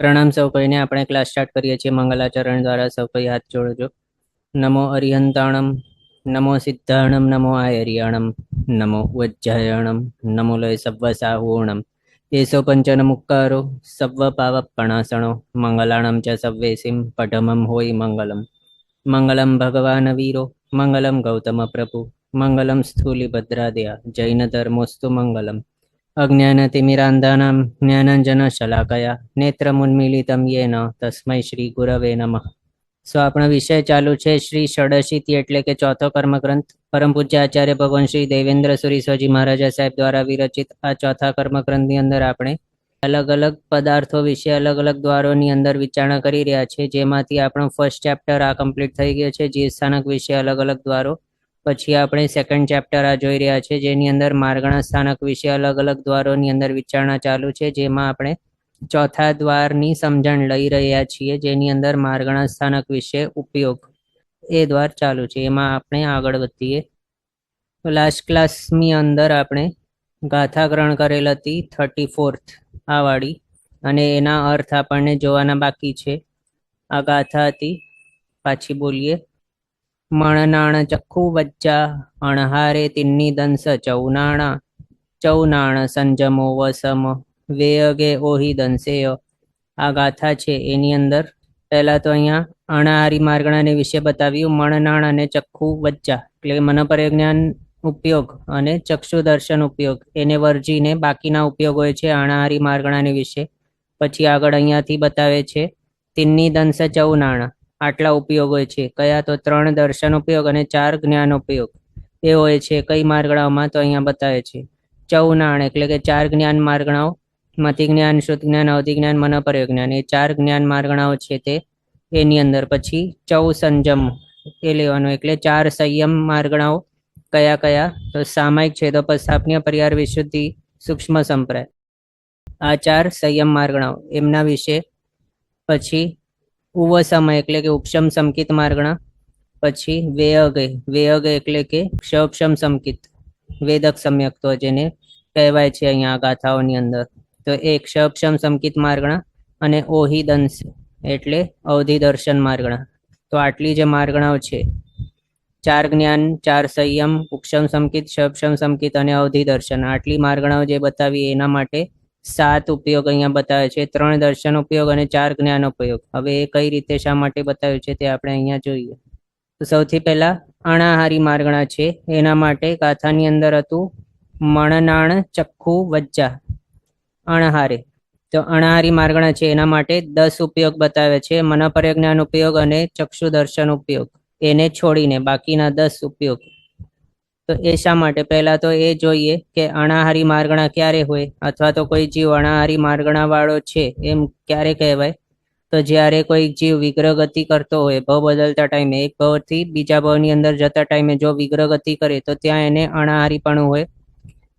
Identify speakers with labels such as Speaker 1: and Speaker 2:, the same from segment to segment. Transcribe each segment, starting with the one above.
Speaker 1: પ્રણામ સૌ કોઈને. આપણે ક્લાસ સ્ટાર્ટ કરીએ છીએ મંગલાચરણ દ્વારા. સૌ કોઈ હાથ જોડજો. નમો અરિહંતાણમ, નમો સિદ્ધાણમ, નમો આયર્યાણમ, નમો વજ્જાયણમ, નમો લય સવ્વ સાહૂર્ણમ. એસો પંચન મુક્કારો સવ્વ પાવપણાસણો મંગલાણમ ચ સવ્વેસિમ પઢમમ હોય મંગલમ. મંગલમ ભગવાન વીરો, મંગલમ ગૌતમ પ્રભુ, મંગલમ સ્થૂલિભદ્રાદયા જૈન ધર્મોસ્તુ મંગલમ. અજ્ઞાનતિમિરાંધાનાં જ્ઞાનાંજનશલાકયા નેત્રમુન્મીલિतं येन તસ્મૈ શ્રી ગુરવે નમઃ. આપણો વિષય ચાલુ છે શ્રી ષડશીતિ એટલે કે ચોથો કર્મગ્રંથ. પરમ પૂજ્ય આચાર્ય ભગવાન શ્રી દેવેન્દ્ર સુરી સ્વાજી મહારાજા સાહેબ દ્વારા વિરચિત આ ચોથા કર્મગ્રંથની અંદર આપણે અલગ અલગ પદાર્થો વિશે અલગ અલગ દ્વારોની અંદર વિચારણા કરી રહ્યા છે. જેમાંથી આપણો ફર્સ્ટ ચેપ્ટર આ કમ્પ્લીટ થઈ ગયો છે, જીવ સ્થાનક વિશે અલગ અલગ દ્વારો. પછી આપણે સેકન્ડ ચેપ્ટર આ જોઈ રહ્યા છે, જેની અંદર માર્ગણા સ્થાનક વિશે અલગ અલગ દ્વારોની અંદર વિચારણા ચાલુ છે. જેમાં આપણે ચોથા દ્વારની સમજણ લઈ રહ્યા છીએ, જેની અંદર માર્ગણા સ્થાનક વિશે ઉપયોગ એ દ્વાર ચાલુ છે. એમાં આપણે આગળ વધીએ. લાસ્ટ ક્લાસની અંદર આપણે ગાથા ગ્રહણ કરેલ હતી 34th આ વાળી, અને એના અર્થ આપણને જોવાના બાકી છે. આ ગાથા હતી, પાછી બોલીએ. મણનાણ ચખ્ખુ વચ્ચા અણહારે તિન્ની દંસ ચૌનાણા ચૌનાણ સંજમો વસમ વેયગે ઓહી દંસેય. આ ગાથા છે એની અંદર પહેલા તો અહીંયા અણાહારી માર્ગણાને વિશે બતાવ્યું. મણનાણ અને ચખ્ખુ વચ્ચા એટલે મનપરજ્ઞાન ઉપયોગ અને ચક્ષુ દર્શન ઉપયોગ એને વર્જીને બાકીના ઉપયોગ હોય છે અણાહારી માર્ગણાને વિશે. પછી આગળ અહીંયાથી બતાવે છે તિન્ની દંસ ચૌનાણા, આટલા ઉપયોગ હોય છે. કયા? તો 3 દર્શન ઉપયોગ અને 4 જ્ઞાન ઉપયોગ એ હોય છે. કઈ માર્ગણાઓમાં? તો અહીંયા બતાવે છે ચૌનાણ એટલે કે 4 જ્ઞાન માર્ગણાઓ, મતિ જ્ઞાન, શુદ્ધ જ્ઞાન, અવધિ જ્ઞાન, મનોપર્ય જ્ઞાન, એ 4 જ્ઞાન માર્ગણાઓ છે તે એની અંદર. પછી ચૌ સંજમ એ લેવાનું એટલે 4 સંયમ માર્ગણાઓ. કયા કયા? તો સામાયિક, છેદોપસ્થાપનીય, પરિહાર, વિશુદ્ધિ, સૂક્ષ્મ સંપ્રાય, આ 4 સંયમ માર્ગણાઓ એમના વિશે. પછી ઉવસમય એટલે કે ઉપશમ સંકિત માર્ગણા. પછી વેયગ એટલે કે ક્ષપશમ સંકિત વેદક સમ્યક્તો જેને કહેવાય છે અહીંયા ગાથાઓની અંદર. તો એ ક્ષપશમ સંકિત માર્ગણા. અને ઓહી દંસ એટલે અવધિ દર્શન માર્ગણા. તો આટલી જે માર્ગણાઓ છે, 4 જ્ઞાન, 4 સંયમ, ઉપશમ સંકિત, ક્ષપશમ સંકિત અને અવધિ દર્શન, આટલી માર્ગણાઓ જે બતાવી એના માટે 7 ઉપયોગ અહીંયા બતાવે છે. 3 દર્શન ઉપયોગ અને 4 જ્ઞાન ઉપયોગ. હવે એ કઈ રીતે, શા માટે બતાવ્યું છે તે આપણે અહીંયા જોઈએ. તો સૌથી પહેલા અણાહારી માર્ગણા છે, એના માટે ગાથાની અંદર હતું મણનાણ ચખ્ખુ વચ્ચા અણહારે. તો અણહારી માર્ગણા છે એના માટે 10 ઉપયોગ બતાવે છે, મનોપર્યજ્ઞાન ઉપયોગ અને ચક્ષુ દર્શન ઉપયોગ એને છોડીને બાકીના 10 ઉપયોગ. તો એ શા માટે? પહેલા તો એ જોઈએ કે અણાહારી માર્ગણા ક્યારે હોય, અથવા તો કોઈ જીવ અણાહારી માર્ગણા વાળો છે એમ ક્યારે કહેવાય? તો જ્યારે કોઈ જીવ વિગ્રહ ગતિ કરતો હોય, ભાવ બદલતા ટાઈમે, એક ભાવથી બીજા ભાવની અંદર જતા ટાઈમે જો વિગ્રહ ગતિ કરે તો ત્યાં એને અણાહારીપણું હોય.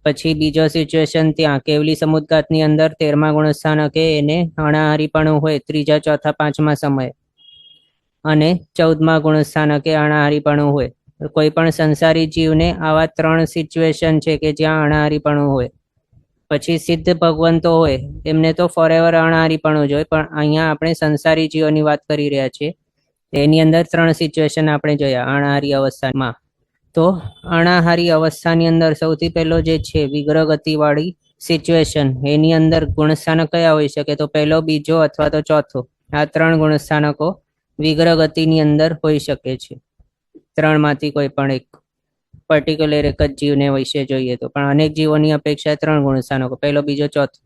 Speaker 1: પછી બીજો સિચ્યુએશન ત્યાં કેવલી સમુદ્ગાતની અંદર 13મા ગુણસ્થાનકે એને અણાહારીપણું હોય, 3જા, 4થા, 5મા સમયે. અને 14મા ગુણસ્થાનકે અણાહારીપણું હોય. કોઈ પણ સંસારી જીવને આવા 3 સિચ્યુએશન છે કે જ્યાં અણાહારીપણું હોય. પછી સિદ્ધ ભગવંતો હોય એમને તો ફોરએવર અણાહારીપણું જ હોય, પણ અહીંયા આપણે સંસારી જીવોની વાત કરી રહ્યા છીએ. એની અંદર 3 સિચ્યુએશન આપણે જોયા અણાહારી અવસ્થામાં. તો અણાહારી અવસ્થાની અંદર સૌથી પહેલો જે છે વિગ્રહ ગતિવાળી સિચ્યુએશન, એની અંદર ગુણસ્થાનક કયા હોઈ શકે? તો પહેલો, બીજો અથવા તો ચોથો. આ 3 ગુણસ્થાનકો વિગ્રહ ગતિની અંદર હોઈ શકે છે. 3 માંથી કોઈ પણ એક. પર્ટિક્યુલર એક જ જીવને વિશે જોઈએ તો, પણ અનેક જીવોની અપેક્ષાએ 3 ગુણસ્થાનકો, પહેલો, બીજો, ચોથો.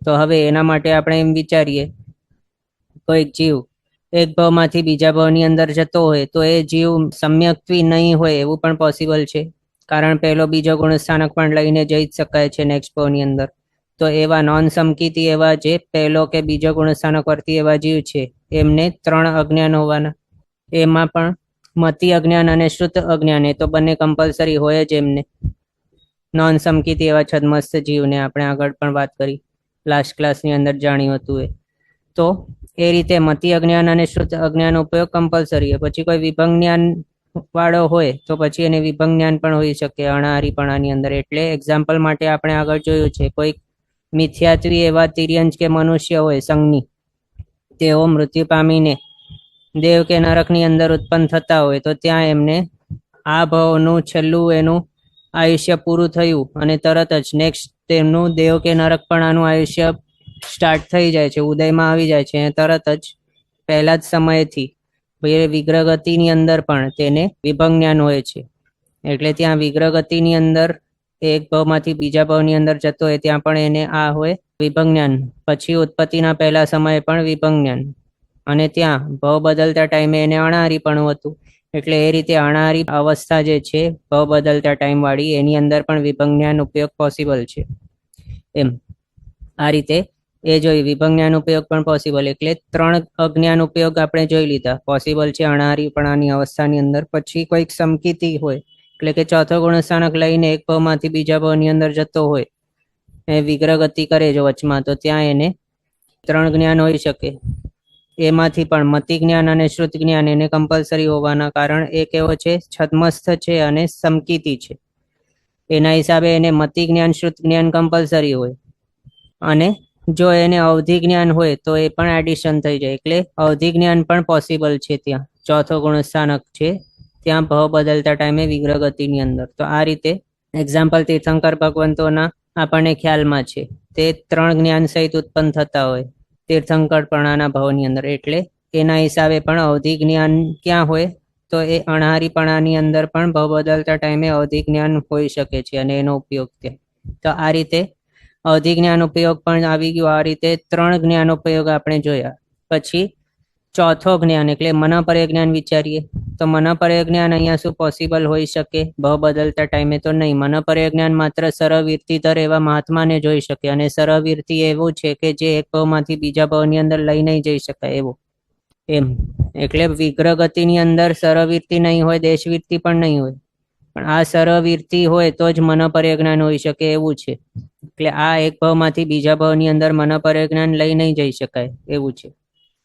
Speaker 1: તો હવે એના માટે આપણે એમ વિચારીએ, કોઈક જીવ એક ભાવમાંથી બીજા ભાવની અંદર જતો હોય તો એ જીવ સમ્યક્ત્વી નહીં હોય એવું પણ પોસિબલ છે, કારણ પહેલો બીજો ગુણસ્થાનક પણ લઈને જઈ જ શકાય છે નેક્સ્ટ ભાવની અંદર. તો એવા નોન સમકિતી એવા જે પહેલો કે બીજો ગુણસ્થાનક વર્તી એવા જીવ છે એમને 3 અજ્ઞાન હોવાના. એમાં પણ મતિ અજ્ઞાન અને શ્રુત અજ્ઞાન એ તો બંને કમ્પલસરી હોય જ એમને. નોન સમકિતી એવા છદ્મસ્ત જીવને આપણે આગળ પણ વાત કરી, લાસ્ટ ક્લાસની અંદર જાણ્યું હતું એ. તો એ રીતે મતિ અજ્ઞાન અને શ્રુત અજ્ઞાન ઉપયોગ કમ્પલસરી હોય. પછી કોઈ વિભંગ જ્ઞાન વાળો હોય તો પછી એને વિભંગ જ્ઞાન પણ હોઈ શકે અણાહારીપણાની અંદર. એટલે એક્ઝામ્પલ માટે આપણે આગળ જોયું છે, કોઈ મિથ્યાત્વી એવા તિર્યંજ કે મનુષ્ય હોય સંજ્ઞી, તેઓ મૃત્યુ પામીને દેવ કે નરકની અંદર ઉત્પન્ન થતા હોય તો ત્યાં એમને આ ભાવનું છેલ્લું એનું આયુષ્ય પૂરું થયું અને તરત જ નેક્સ્ટ તેમનું દેવ કે નરકપણાનું આયુષ્ય સ્ટાર્ટ થઈ જાય છે, ઉદયમાં આવી જાય છે. અને તરત જ પહેલા જ સમયથી વિગ્રહ ગતિની અંદર પણ તેને વિભંગ જ્ઞાન હોય છે. એટલે ત્યાં વિગ્રહ ગતિની અંદર એક ભાવમાંથી બીજા ભાવની અંદર જતો હોય ત્યાં પણ એને આ હોય વિભંગ જ્ઞાન. પછી ઉત્પત્તિના પહેલા સમયે પણ વિભંગ જ્ઞાન, અને ત્યાં ભાવ બદલતા ટાઈમે એને અણાહારીપણું હતું. એટલે એ રીતે અણાહારી અવસ્થા જે છે ભાવ બદલતા ટાઈમ વાળી, એની અંદર પણ વિભંગ જ્ઞાન ઉપયોગ પોસિબલ છે. એમ આ રીતે એ જોઈ વિભંગ જ્ઞાન ઉપયોગ પણ પોસિબલ. એટલે 3 અજ્ઞાન ઉપયોગ આપણે જોઈ લીધા, પોસિબલ છે અણાહારીપણાની અવસ્થાની અંદર. પછી કોઈક સમકીતી હોય, એટલે કે ચોથો ગુણસ્થાનક લઈને એક ભાવમાંથી બીજા ભાવની અંદર જતો હોય, એ વિગ્રહ ગતિ કરે જો વચમાં, તો ત્યાં એને 3 જ્ઞાન હોઈ શકે. એમાંથી પણ મતિ જ્ઞાન અને શ્રુત જ્ઞાન એને કમ્પલસરી હોવાના કારણ એ કેવો છે, છદ્મસ્થ છે અને સમકીતી છે. એના હિસાબે એને મતિ જ્ઞાન શ્રુત જ્ઞાન કમ્પલસરી હોય. અને જો એને અવધિ જ્ઞાન હોય તો એ પણ એડિશન થઈ જાય. એટલે અવધિ જ્ઞાન પણ પોસિબલ છે ત્યાં. ચોથો ગુણસ્થાનક છે ત્યાં ભાવ બદલતા ટાઈમે વિગ્રહ ગતિની અંદર. તો આ રીતે એક્ઝામ્પલ તીર્થંકર ભગવંતોના આપણને ખ્યાલમાં છે, તે 3 જ્ઞાન સહિત ઉત્પન્ન થતા હોય તીર્થંકરપણાના ભાવની અંદર. એટલે એના હિસાબે પણ અવધિ જ્ઞાન ક્યાં હોય તો એ અણહારીપણાની અંદર પણ ભાવ બદલતા ટાઈમે અવધિ જ્ઞાન હોઈ શકે છે અને એનો ઉપયોગ ત્યાં. તો આ રીતે અવધિ જ્ઞાન ઉપયોગ પણ આવી ગયું. આ રીતે 3 જ્ઞાન ઉપયોગ આપણે જોયા. પછી ચોથો જ્ઞાન એટલે મનપર્ય જ્ઞાન વિચારીએ તો મનપર્ય જ્ઞાન અહીંયા શું પોસિબલ હોઈ શકે ભાવ બદલતા ટાઈમે? તો નહીં. મનપર્ય જ્ઞાન માત્ર સરવીર્તિધર એવા મહાત્માને જોઈ શકે, અને સરવીર્તિ એવું છે કે જે એક ભાવમાંથી બીજા ભાવની અંદર લઈ નહીં જઈ શકાય એવું. એમ એટલે વિગ્રહ ગતિની અંદર સરવીર્તિ નહીં હોય, દેશવીર્તિ પણ નહીં હોય, પણ આ સરવીર્તિ હોય તો જ મનપર્ય જ્ઞાન હોઈ શકે એવું છે. એટલે આ એક ભાવમાંથી બીજા ભાવની અંદર મનપર્ય જ્ઞાન લઈ નહીં જઈ શકાય એવું છે.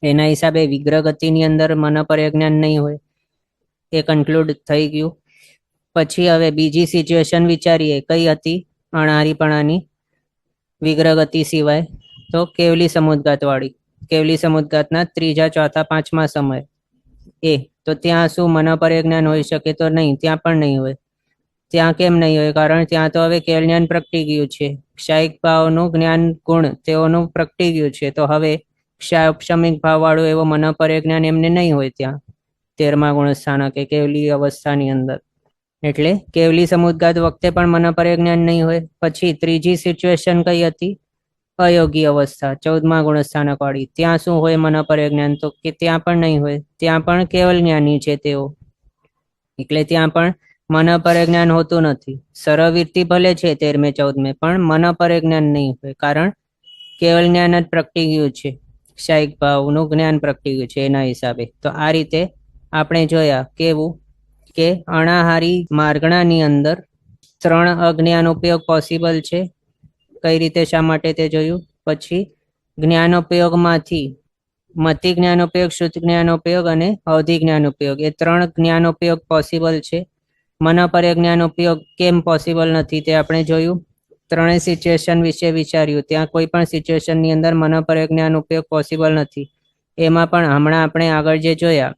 Speaker 1: એના હિસાબે વિગ્રહ ગતિની અંદર મનપર્ય જ્ઞાન નહીં હોય. એ કન્ક્લુડ થઈ ગયું. પછી હવે બીજી સિચ્યુએશન વિચારીએ, કઈ હતી અણહારીપણાની વિગ્રહ ગતિ સિવાય? તો કેવલી સમુદ્ગાત વાળી. કેવલી સમુદ્ગાતના 3જા 4થા 5મા સમય એ. તો ત્યાં શું મનપર્ય જ્ઞાન હોઈ શકે? તો નહીં, ત્યાં પણ નહીં હોય. ત્યાં કેમ નહીં હોય? કારણ ત્યાં તો હવે કેવલ જ્ઞાન પ્રગટી ગયું છે. ક્ષાયિક ભાવનું જ્ઞાન ગુણ તેઓનું પ્રગટી ગયું છે. તો હવે ક્ષાયોપશમિક ભાવ વાળું એવો મનપર્ય જ્ઞાન એમને નહીં હોય ત્યાં 13મા ગુણસ્થાનક કે કેવલી અવસ્થાની અંદર. એટલે કેવલી સમુદ્ગાત વખતે પણ મનપર્ય જ્ઞાન નહીં હોય. પછી ત્રીજી સિચ્યુએશન કઈ હતી? અયોગી અવસ્થા 14મા ગુણસ્થાનક વાળી. ત્યાં શું હોય મનપર્ય જ્ઞાન? તો કે ત્યાં પણ નહીં હોય. ત્યાં પણ કેવલ જ્ઞાની છે તેઓ, એટલે ત્યાં પણ મનપર્ય જ્ઞાન હોતું નથી. સરવીર્તિ ભલે છે 13મે 14મે, પણ મનપર્ય જ્ઞાન નહીં હોય, કારણ કેવલ જ્ઞાન જ પ્રગટી ગયું છે. ક્ષાયિક ભાવનું જ્ઞાન પ્રગટી ગયું છે એના હિસાબે. તો આ રીતે આપણે જોયા કેવું કે અણાહારી માર્ગણાની અંદર 3 અજ્ઞાન ઉપયોગ પોસિબલ છે. કઈ રીતે, શા માટે તે જોયું. પછી જ્ઞાનોપયોગમાંથી મતિ જ્ઞાનોપયોગ, શ્રુત જ્ઞાનોપયોગ અને અવધિ જ્ઞાનોપયોગ, એ 3 જ્ઞાનોપયોગ પોસિબલ છે. મનપર્ય જ્ઞાનોપયોગ કેમ પોસિબલ નથી તે આપણે જોયું. 3 સિચ્યુએશન વિશે વિચાર્યું. ત્યાં કોઈ પણ સિચ્યુએશનની અંદર મનપર્ય જ્ઞાન ઉપયોગ પોસિબલ નથી. એમાં પણ હમણાં આપણે આગળ જે જોયા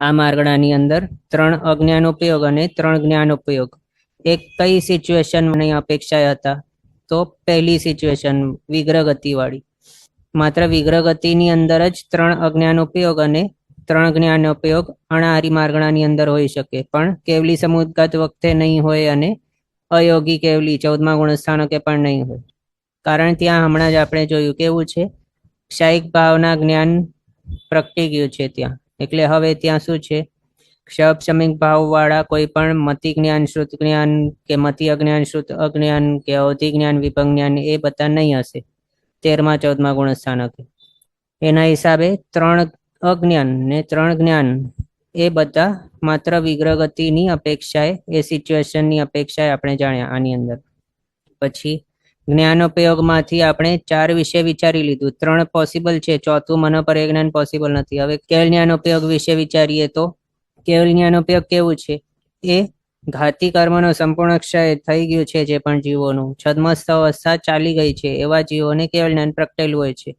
Speaker 1: આ માર્ગણાની અંદર 3 અજ્ઞાન ઉપયોગ અને 3 જ્ઞાન ઉપયોગ, એક કઈ સિચ્યુએશનની અપેક્ષા હતા? તો પહેલી સિચ્યુએશન વિગ્રહ ગતિ વાળી. માત્ર વિગ્રહ ગતિની અંદર જ 3 અજ્ઞાન ઉપયોગ અને 3 જ્ઞાન ઉપયોગ અણાહારી માર્ગણાની અંદર હોઈ શકે, પણ કેવલી સમુદ્ગાત વખતે નહીં હોય, અને અયોગી કેવલી 14મા ગુણસ્થાનકે પણ નહીં હોય. કારણ ત્યાં હમણાં જ આપણે જોયું કેવું છે, ક્ષાયિક ભાવના જ્ઞાન પ્રગટી ગયું છે ત્યાં. એટલે હવે ત્યાં શું છે, ક્ષયપશમિક ભાવ વાળા કોઈ પણ મતિ જ્ઞાન, શ્રુત જ્ઞાન કે મતિ અજ્ઞાન, શ્રુત અજ્ઞાન કે અવધિ જ્ઞાન, વિભંગ જ્ઞાન એ બધા નહીં હશે 13મા 14મા ગુણસ્થાનકે. એના હિસાબે 3 અજ્ઞાન ને 3 જ્ઞાન એ બધા માત્ર વિગ્રહ ગતિની અપેક્ષાએ, એ સિચ્યુએશનની અપેક્ષાએ આપણે જાણ્યા આની અંદર. પછી જ્ઞાનોપયોગમાંથી આપણે 4 વિશે વિચારી લીધું. 3 પોસિબલ છે, ચોથું મનોપર્ય જ્ઞાન પોસિબલ નથી. હવે કેવલ જ્ઞાનોપયોગ વિશે વિચારીએ તો કેવલ જ્ઞાનોપયોગ કેવું છે? એ ઘાતી કર્મનો સંપૂર્ણ ક્ષય થઈ ગયું છે. જે પણ જીવોનું છદ્મસ્થ અવસ્થા ચાલી ગઈ છે એવા જીવોને કેવલ જ્ઞાન પ્રગટેલું હોય છે.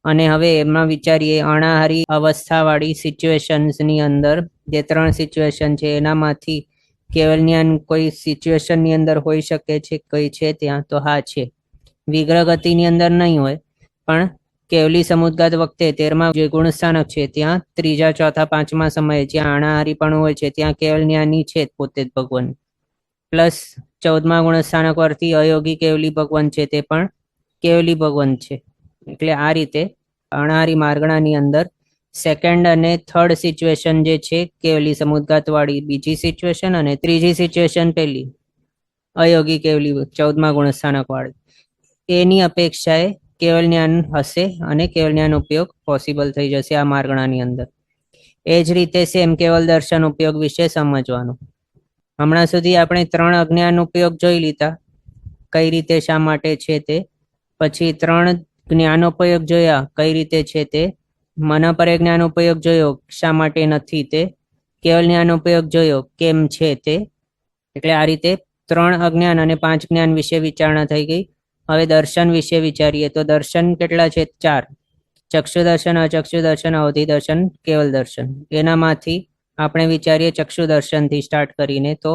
Speaker 1: અને હવે એમાં વિચારીએ અણાહારી અવસ્થાવાળી સિચ્યુએશન્સની અંદર જે 3 સિચ્યુએશન છે એનામાંથી કેવલ જ્ઞાન કોઈ સિચ્યુએશનની અંદર હોઈ શકે છે, કઈ છે ત્યાં? તો હા છે. વિગ્રહ ગતિની અંદર નહીં હોય, પણ કેવલી સમુદ્ગાત વખતે 13મા જે ગુણસ્થાનક છે ત્યાં 3જા, 4થા, 5મા સમયે જ્યાં અણાહારીપણું હોય છે ત્યાં કેવલ જ્ઞાની છે પોતે જ ભગવાન. પ્લસ 14મા ગુણસ્થાનક પરથી અયોગી કેવલી ભગવાન છે તે પણ કેવલી ભગવાન છે. એટલે આ રીતે અણાહારી માર્ગણાની અંદર સેકન્ડ અને થર્ડ સિચ્યુએશન જે છે કેવલી સમુદ્ગાત વાળી બીજી સિચ્યુએશન અને ત્રીજી સિચ્યુએશન પેલી અયોગી કેવલી 14મા ગુણસ્થાનક વાળી, એની અપેક્ષાએ કેવલ જ્ઞાન હશે અને કેવલ જ્ઞાન ઉપયોગ પોસિબલ થઈ જશે આ માર્ગણાની અંદર. એ જ રીતે સેમ કેવલ દર્શન ઉપયોગ વિશે સમજવાનું. હમણાં સુધી આપણે 3 અજ્ઞાન ઉપયોગ જોઈ લીધા, કઈ રીતે શા માટે છે તે. પછી 3 જ્ઞાનોપયોગ જોયા, કઈ રીતે છે તે. મનપરે જ્ઞાન ઉપયોગ જોયો, શા માટે નથી તે. કેવલ જ્ઞાન ઉપયોગ જોયો, કેમ છે તે. એટલે આ રીતે 3 અજ્ઞાન અને 5 જ્ઞાન વિશે વિચારણા થઈ ગઈ. હવે દર્શન વિશે વિચારીએ તો દર્શન કેટલા છે? 4. ચક્ષુ દર્શન, અચક્ષુ દર્શન, અવધિ દર્શન, કેવલ દર્શન. એનામાંથી આપણે વિચારીએ ચક્ષુ દર્શનથી સ્ટાર્ટ કરીને. તો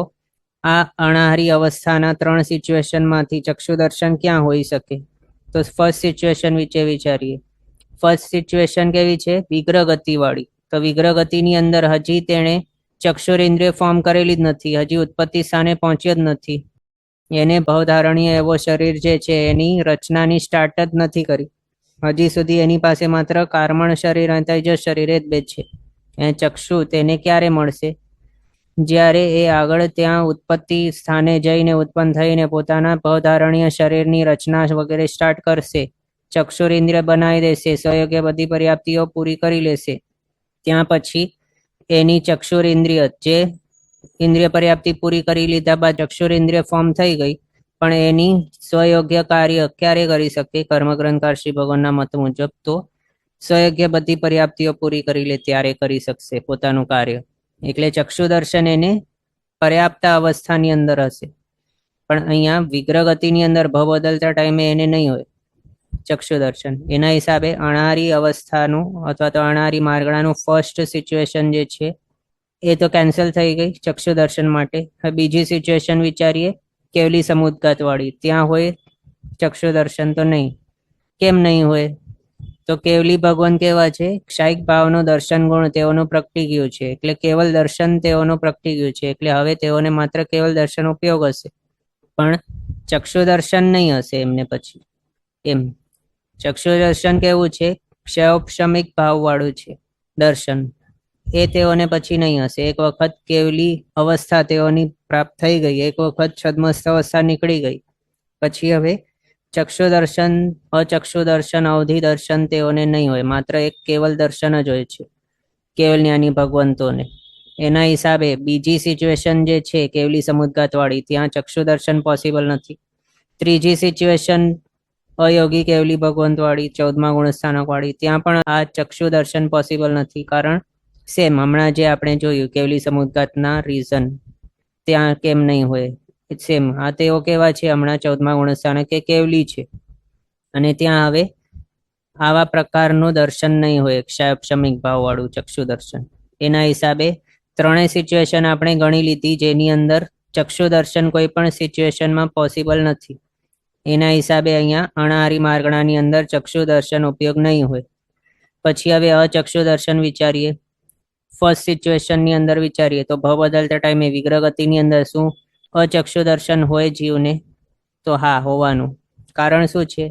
Speaker 1: આ અણાહારી અવસ્થાના 3 સિચ્યુએશનમાંથી ચક્ષુ દર્શન ક્યાં હોઈ શકે? તો ફર્સ્ટ સિચ્યુએશન વિશે વિચારીએ. ફર્સ્ટ સિચ્યુએશન કેવી છે? વિગ્રહ ગતિવાળી. તો વિગ્રહ ગતિની અંદર હજી તેણે ચક્ષુરેન્દ્રિય ફોર્મ કરેલી જ નથી, હજી ઉત્પત્તિ સ્થાને પહોંચ્યો જ નથી. એને ભવધારણીય એવો શરીર જે છે એની રચનાની સ્ટાર્ટ જ નથી કરી. હજી સુધી એની પાસે માત્ર કાર્મણ શરીર અને તેજસ શરીર જ બે છે. એ ચક્ષુ તેને ક્યારે મળશે? જ્યારે એ આગળ ત્યાં ઉત્પત્તિ સ્થાને જઈને ઉત્પન્ન થઈને પોતાના ભવધારણીય શરીરની રચના વગેરે સ્ટાર્ટ કરશે, ચક્ષુરેન્દ્રિય બનાવી દેશે, સહયોગ્ય બધી પર્યાપ્તિઓ પૂરી કરી લેશે. ત્યાં પછી એની ચક્ષુરેન્દ્રિય જે ઇન્દ્રિય પર્યાપ્તિ પૂરી કરી લીધા બાદ ચક્ષુરેન્દ્રિય ફોર્મ થઈ ગઈ, પણ એની સ્વયોગ્ય કાર્ય ક્યારે કરી શકે? કર્મગ્રંથકાર શ્રી ભગવાનના મત મુજબ તો સ્વયોગ્ય બધી પર્યાપ્તિઓ પૂરી કરી લે ત્યારે કરી શકશે પોતાનું કાર્ય. એટલે ચક્ષુ દર્શન એને પર્યાપ્ત અવસ્થાની અંદર હશે, પણ અહીંયા વિગ્રહ ગતિની અંદર ભવ બદલતા ટાઈમે એને નહીં હોય ચક્ષુ દર્શન. એના હિસાબે અણાહારી અવસ્થાનું અથવા તો અણાહારી માર્ગણાનું ફર્સ્ટ સિચ્યુએશન જે છે એ તો કેન્સલ થઈ ગઈ ચક્ષુ દર્શન માટે. હવે બીજી સિચ્યુએશન વિચારીએ, કેવલી સમુદ્ગાત વાળી. ત્યાં હોય ચક્ષુ દર્શન તો નહીં. કેમ નહીં હોય? તો કેવલી ભગવાન કેવા છે? ક્ષાયિક ભાવનું દર્શન ગુણ તેઓનું પ્રગટી ગયું છે, એટલે કેવલ દર્શન તેઓનું પ્રગટી ગયું છે. એટલે હવે તેઓને માત્ર કેવલ દર્શન ઉપયોગ હશે, પણ ચક્ષુ દર્શન નહીં હશે એમને પછી. એમ ચક્ષુ દર્શન કેવું છે? ક્ષયોપશમિક ભાવ વાળું છે દર્શન. એ તેઓને પછી નહીં હશે. એક વખત કેવલી અવસ્થા તેઓની પ્રાપ્ત થઈ ગઈ, એક વખત છદ્મસ્થ અવસ્થા નીકળી ગઈ, પછી હવે ચક્ષુ દર્શન, અચક્ષુ દર્શન, અવધિ દર્શન તેઓને નહીં હોય. માત્ર એક કેવલ દર્શન જ હોય છે કેવલ જ્ઞાની ભગવંતોને. એના હિસાબે બીજી સિચ્યુએશન જે છે કેવલી સમુદ્ગાત વાળી, ત્યાં ચક્ષુ દર્શન પોસિબલ નથી. ત્રીજી સિચ્યુએશન અયોગી કેવલી ભગવંત વાળી 14મા ગુણસ્થાનક વાળી, ત્યાં પણ આ ચક્ષુ દર્શન પોસિબલ નથી. કારણ સેમ હમણાં જે આપણે જોયું કેવલી સમુદ્ગાતના રીઝન, ત્યાં કેમ નહીં હોય સેમ. આ તેઓ કેવા છે હમણાં 14મા ગુણસ્થાનક કે કેવલી છે, અને ત્યાં હવે આવા પ્રકારનું દર્શન નહીં હોય, ક્ષયોપશમિક ભાવ વાળું ચક્ષુ દર્શન. એના હિસાબે 3 સિચ્યુએશન આપણે ગણી લીધી જેની અંદર ચક્ષુ દર્શન કોઈ પણ સિચ્યુએશનમાં પોસિબલ નથી. એના હિસાબે અહીંયા અણાહારી માર્ગણાની અંદર ચક્ષુ દર્શન ઉપયોગ નહીં હોય. પછી હવે અચક્ષુ દર્શન વિચારીએ. ફર્સ્ટ સિચ્યુએશનની અંદર વિચારીએ તો ભવ બદલતા ટાઈમે વિગ્રહ ગતિની અંદર શું અચક્ષુ દર્શન હોય જીવને? તો હા, હોવાનું. કારણ શું છે?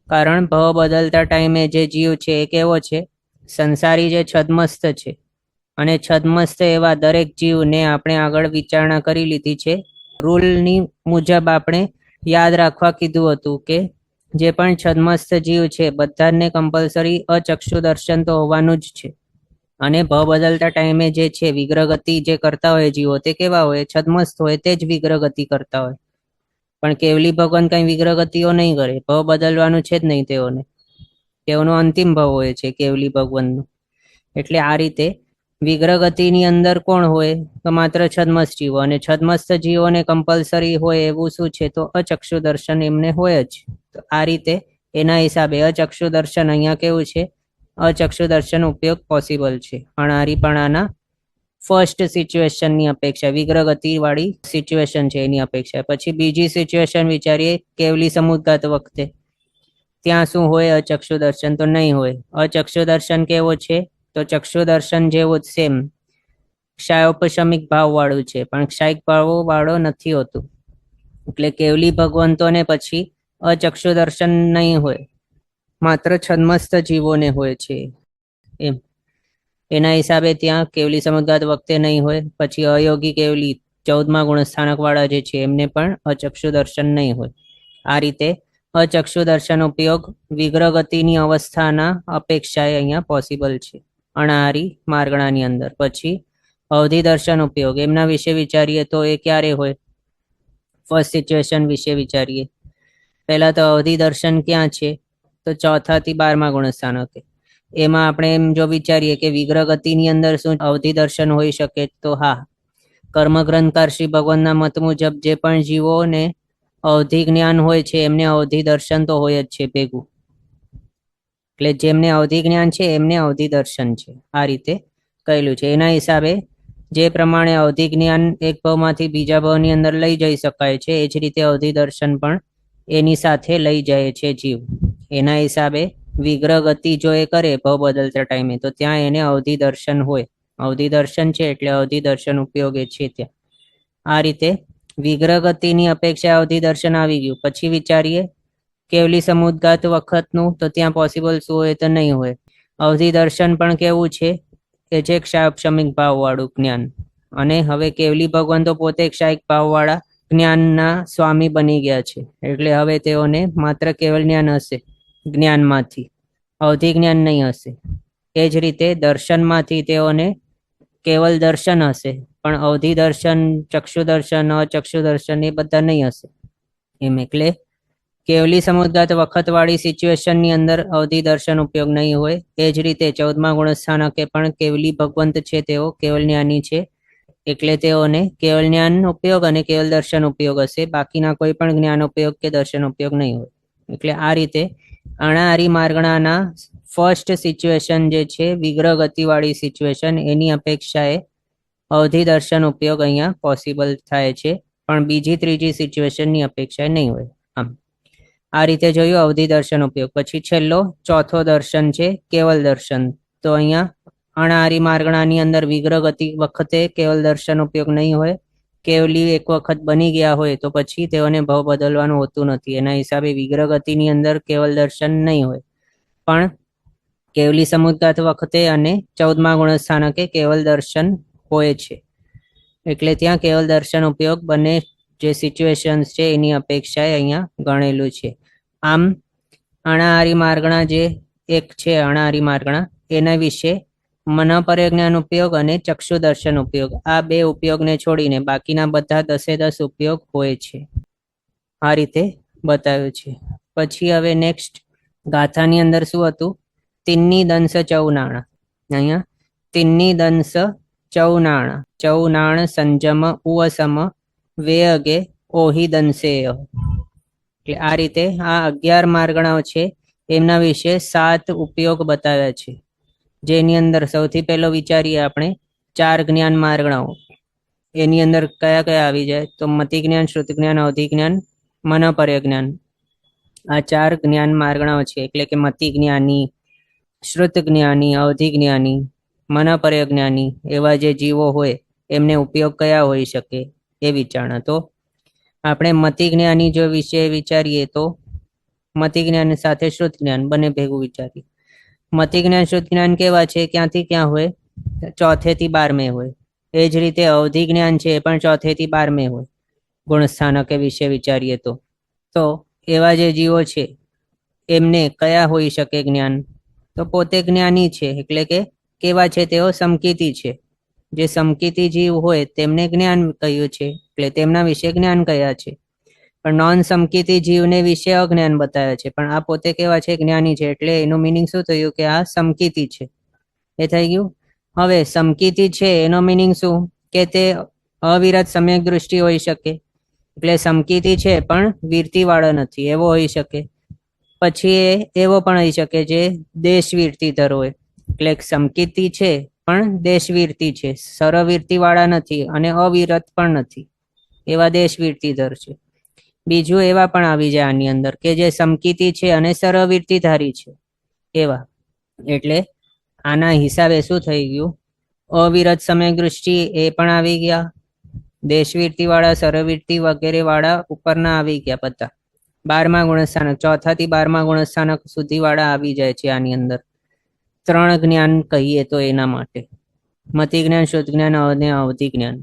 Speaker 1: કારણ ભવ બદલતા ટાઈમે જે જીવ છે એ કેવો છે? સંસારી જે છદ્મસ્થ છે, અને છદ્મસ્થ એવા દરેક જીવને આપણે આગળ વિચારણા કરી લીધી છે. રૂલની મુજબ આપણે યાદ રાખવા કીધું હતું કે જે પણ છદ્મસ્થ જીવ છે બધાને કમ્પલસરી અચક્ષુ દર્શન તો હોવાનું જ છે. અને ભવ બદલતા ટાઈમે જે છે વિગ્રહ ગતિ જે કરતા હોય જીવો તે કેવા હોય? છદ્મસ્થ હોય તે જ વિગ્રહ ગતિ કરતા હોય. પણ કેવલી ભગવાન કઈ વિગ્રહ ગતિઓ નહીં કરે, ભવ બદલવાનું છે જ નહીં તેઓને. તેઓનો અંતિમ ભવ હોય છે કેવલી ભગવાનનું. એટલે આ રીતે વિગ્રહ ગતિની અંદર કોણ હોય? તો માત્ર છદ્મસ્થ જીવો, અને છદ્મસ્થ જીવોને કમ્પલસરી હોય એવું શું છે? તો અચક્ષુ દર્શન એમને હોય જ. તો આ રીતે એના હિસાબે અચક્ષુ દર્શન અહીંયા કેવું છે, અચક્ષુ દર્શન ઉપયોગ પોસિબલ છે અણારીપણાના ફર્સ્ટ સિચ્યુએશનની અપેક્ષા, વિગ્રહ ગતિ વાળી સિચ્યુએશન છે એની અપેક્ષા. પછી બીજી સિચ્યુએશન વિચારીએ કેવલી સમુદ્ગાત વખતે, ત્યાં શું હોય, અચક્ષુ દર્શન તો નહીં હોય. અચક્ષુ દર્શન કેવો છે, તો ચક્ષુ દર્શન જેવો જ સેમ ક્ષાયોપશમિક ભાવ વાળું છે, પણ ક્ષાયિક ભાવ વાળો નથી હોતું. એટલે કેવલી ભગવંતોને પછી અચક્ષુ દર્શન નહીં હોય, માત્ર છન્મસ્થ જીવોને હોય છે એમ. એના હિસાબે ત્યાં કેવલી સમુદ્ગાત વખતે નહીં હોય. પછી અયોગી કેવલી 14મા ગુણસ્થાનક વાળા જે છે એમને પણ અચક્ષુ દર્શન નહીં હોય. આ રીતે અચક્ષુ દર્શન ઉપયોગ વિગ્રહ ગતિની અવસ્થાના અપેક્ષાએ અહીંયા પોસિબલ છે અણાહારી માર્ગણાની અંદર. પછી અવધિ દર્શન ઉપયોગ, એમના વિશે વિચારીએ તો એ ક્યારે હોય, ફર્સ્ટ સિચ્યુએશન વિશે વિચારીએ. પહેલા તો અવધિ દર્શન ક્યાં છે, તો 4થા થી 12મા ગુણસ્થાનકે. એમાં આપણે એમ જો વિચારીએ કે વિગ્રહ ગતિની અંદર શું અવધિ દર્શન હોઈ શકે, તો હા, કર્મગ્રંથકાર શ્રી ભગવાનના મત મુજબ જે પણ જીવોને અવધિ જ્ઞાન હોય છે એમને અવધિ દર્શન તો હોય જ છે ભેગું. એટલે જેમને અવધિ જ્ઞાન છે એમને અવધિ દર્શન છે, આ રીતે કહેલું છે. એના હિસાબે જે પ્રમાણે અવધિ જ્ઞાન એક ભાવમાંથી બીજા ભાવની અંદર લઈ જઈ શકાય છે, એ જ રીતે અવધિ દર્શન પણ એની સાથે લઈ જાય છે જીવ. એના હિસાબે વિગ્રહ ગતિ જો એ કરે ભાવ બદલતા ટાઈમે, તો ત્યાં એને અવધિ દર્શન હોય. અવધિ દર્શન છે એટલે અવધિ દર્શન ઉપયોગે છે ત્યાં. આ રીતે વિગ્રહ ગતિની અપેક્ષા અવધિ દર્શન આવી ગયું. પછી વિચારીએ કેવલી સમુદ્ગાત વખતનું, તો ત્યાં પોસિબલ શું હોય, તો નહીં હોય. અવધિ દર્શન પણ કેવું છે, કે જે ક્ષાયોપશમિક ભાવ વાળું જ્ઞાન. અને હવે કેવલી ભગવાન તો પોતે ક્ષાયિક ભાવ વાળા જ્ઞાનના સ્વામી બની ગયા છે, એટલે હવે તેઓને માત્ર કેવલ જ્ઞાન હશે જ્ઞાનમાંથી, અવધિ જ્ઞાન નહીં હશે. એ જ રીતે દર્શનમાંથી તેઓને કેવલ દર્શન હશે, પણ અવધિ દર્શન, ચક્ષુ દર્શન, અચક્ષુ દર્શન એ બધા નહીં હશે એમ. એટલે કેવલી સમુદ્ગાત વખત વાળી સિચ્યુએશનની અંદર અવધિ દર્શન ઉપયોગ નહીં હોય. એ જ રીતે 14મા ગુણસ્થાનકે પણ કેવલી ભગવંત છે તેઓ કેવલ જ્ઞાની છે, એટલે તેઓને કેવલ જ્ઞાન ઉપયોગ અને કેવલ દર્શન ઉપયોગ હશે, બાકીના કોઈ પણ જ્ઞાન ઉપયોગ કે દર્શન ઉપયોગ નહીં હોય. એટલે આ રીતે અણાહારી માર્ગણાના ફર્સ્ટ સિચ્યુએશન જે છે વિગ્રહ ગતિવાળી સિચ્યુએશન, એની અપેક્ષાએ અવધિ દર્શન ઉપયોગ અહીંયા પોસિબલ થાય છે, પણ બીજી ત્રીજી સિચ્યુએશનની અપેક્ષાએ નહીં હોય. આમ આ રીતે જોયું અવધિ દર્શન ઉપયોગ. પછી છેલ્લો ચોથો દર્શન છે કેવલ દર્શન. તો અહીંયા અણાહારી માર્ગણાની અંદર વિગ્રહ ગતિ વખતે કેવલ દર્શન ઉપયોગ નહીં હોય. કેવલી એક વખત બની ગયા હોય તો પછી તેઓને ભાવ બદલવાનું હોતું નથી, એના હિસાબે વિગ્રહ ગતિની અંદર કેવલ દર્શન નહીં હોય. પણ કેવલી સમુદ્ગાત વખતે અને 14મા ગુણસ્થાનકે કેવલ દર્શન હોય છે, એટલે ત્યાં કેવલ દર્શન ઉપયોગ બંને જે સિચ્યુએશન્સ છે એની અપેક્ષાએ અહીંયા ગણેલું છે. આમ અણાહારી માર્ગણા જે એક છે અણાહારી માર્ગણા, એના વિશે મનપર્યજ્ઞાન ઉપયોગ અને ચક્ષુ દર્શન ઉપયોગ, આ બે ઉપયોગને છોડીને બાકીના બધા 10 ઉપયોગ હોય છે. આ રીતે બતાવ્યું છે. પછી હવે નેક્સ્ટ ગાથાની અંદર શું હતું, તિન્ની દંશ ચૌનાણા. અહીંયા તિન્ની દંશ ચૌનાણા, ચૌનાણ સંજમ ઉવસમ વેયગે ઓહી દંશેય. એટલે આ રીતે આ 11 માર્ગણાઓ છે, એમના વિશે 7 ઉપયોગ બતાવ્યા છે. જેની અંદર સૌથી પહેલો વિચારીએ આપણે 4 જ્ઞાન માર્ગણાઓ. એની અંદર કયા કયા આવી જાય, તો મતિ જ્ઞાન, શ્રુત જ્ઞાન, અવધિ જ્ઞાન, મનપર્ય જ્ઞાન. આ 4 જ્ઞાન માર્ગણાઓ છે, એટલે કે મતિ જ્ઞાની, શ્રુત જ્ઞાની, અવધિ જ્ઞાની, મનપર્ય જ્ઞાની એવા જે જીવો હોય એમને ઉપયોગ કયા હોઈ શકે એ વિચારણા. તો આપણે મતિ જ્ઞાની જો વિશે વિચારીએ તો મતિ જ્ઞાન સાથે શ્રુત જ્ઞાન બંને ભેગું વિચારીએ. મતિ જ્ઞાન, શ્રુત જ્ઞાન કેવા છે, ક્યાંથી ક્યાં હોય, 4થે થી 12મે હોય. એ જ રીતે અવધિ જ્ઞાન છે એ પણ 4થે થી 12મે હોય ગુણસ્થાનકે વિશે વિચારીએ તો એવા જે જીવો છે એમને કયા હોઈ શકે જ્ઞાન, તો પોતે જ્ઞાની છે, એટલે કે કેવા છે, તેઓ સમકીતી છે. જે સમકીતી જીવ હોય તેમને જ્ઞાન કહ્યું છે, એટલે તેમના વિશે જ્ઞાન કયા છે. પણ નોન સમકીતી જીવને વિશે અજ્ઞાન બતાવ્યા છે, પણ આ પોતે કેવા છે, જ્ઞાની છે, એટલે એનું મિનિંગ શું થયું કે આ સમકીતી છે, એ થઈ ગયું. હવે સમકીતી છે એનો મિનિંગ શું, કે તે અવિરત સમ્યક દૃષ્ટિ હોઈ શકે, એટલે સમકીતી છે પણ વીરતી વાળો નથી એવો હોઈ શકે. પછી એવો પણ હોઈ શકે જે દેશવીરતીધર હોય, એટલે સમકીર્તિ છે પણ દેશવીરતી છે, સરવીરતી વાળા નથી અને અવિરત પણ નથી, એવા દેશવીરતીધર છે. બીજું એવા પણ આવી જાય આની અંદર કે જે સમકીર્તિ છે અને સરવીરતીધારી છે એવા. એટલે આના હિસાબે શું થઈ ગયું, અવિરત સમય દૃષ્ટિ એ પણ આવી ગયા, દેશવીરતી વાળા, સરવીરતી વગેરે વાળા ઉપરના આવી ગયા બધા. 12મા ગુણસ્થાનક, 4થા થી 12મા ગુણસ્થાનક સુધી વાળા આવી જાય છે આની અંદર. 3 જ્ઞાન કહીએ તો એના માટે મતિ જ્ઞાન, શુદ્ધ જ્ઞાન અને અવધિ જ્ઞાન.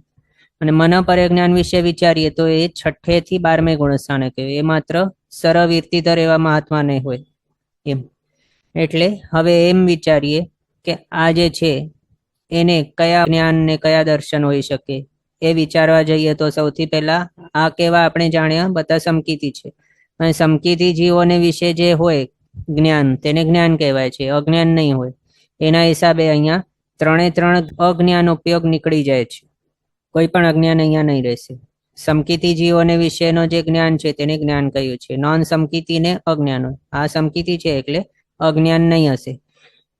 Speaker 1: અને મનપર્ય જ્ઞાન વિશે વિચારીએ તો એ 6 થી 12મે ગુણસ્થાનક, એ માત્ર સરવીરતીધર એવા મહાત્મા નહીં હોય એમ. એટલે હવે એમ વિચારીએ કે આ જે છે એને કયા જ્ઞાન ને કયા દર્શન હોઈ શકે એ વિચારવા જઈએ તો સૌથી પહેલા આ કેવા આપણે જાણ્યા બધા સમકીર્તિ છે, અને સમકીર્તિ જીવોને વિશે જે હોય જ્ઞાન તેને જ્ઞાન કહેવાય છે, અજ્ઞાન નહીં હોય. એના હિસાબે અહીંયા 3 અજ્ઞાન ઉપયોગ નીકળી જાય છે, કોઈ પણ અજ્ઞાન અહીંયા નહીં રહેશે. સમકીર્તિ જીવોને વિશેનો જે જ્ઞાન છે તેને જ્ઞાન કહ્યું છે, નોન સમકીર્તિને અજ્ઞાન હોય. આ સમકીર્તિ છે એટલે અજ્ઞાન નહીં હશે,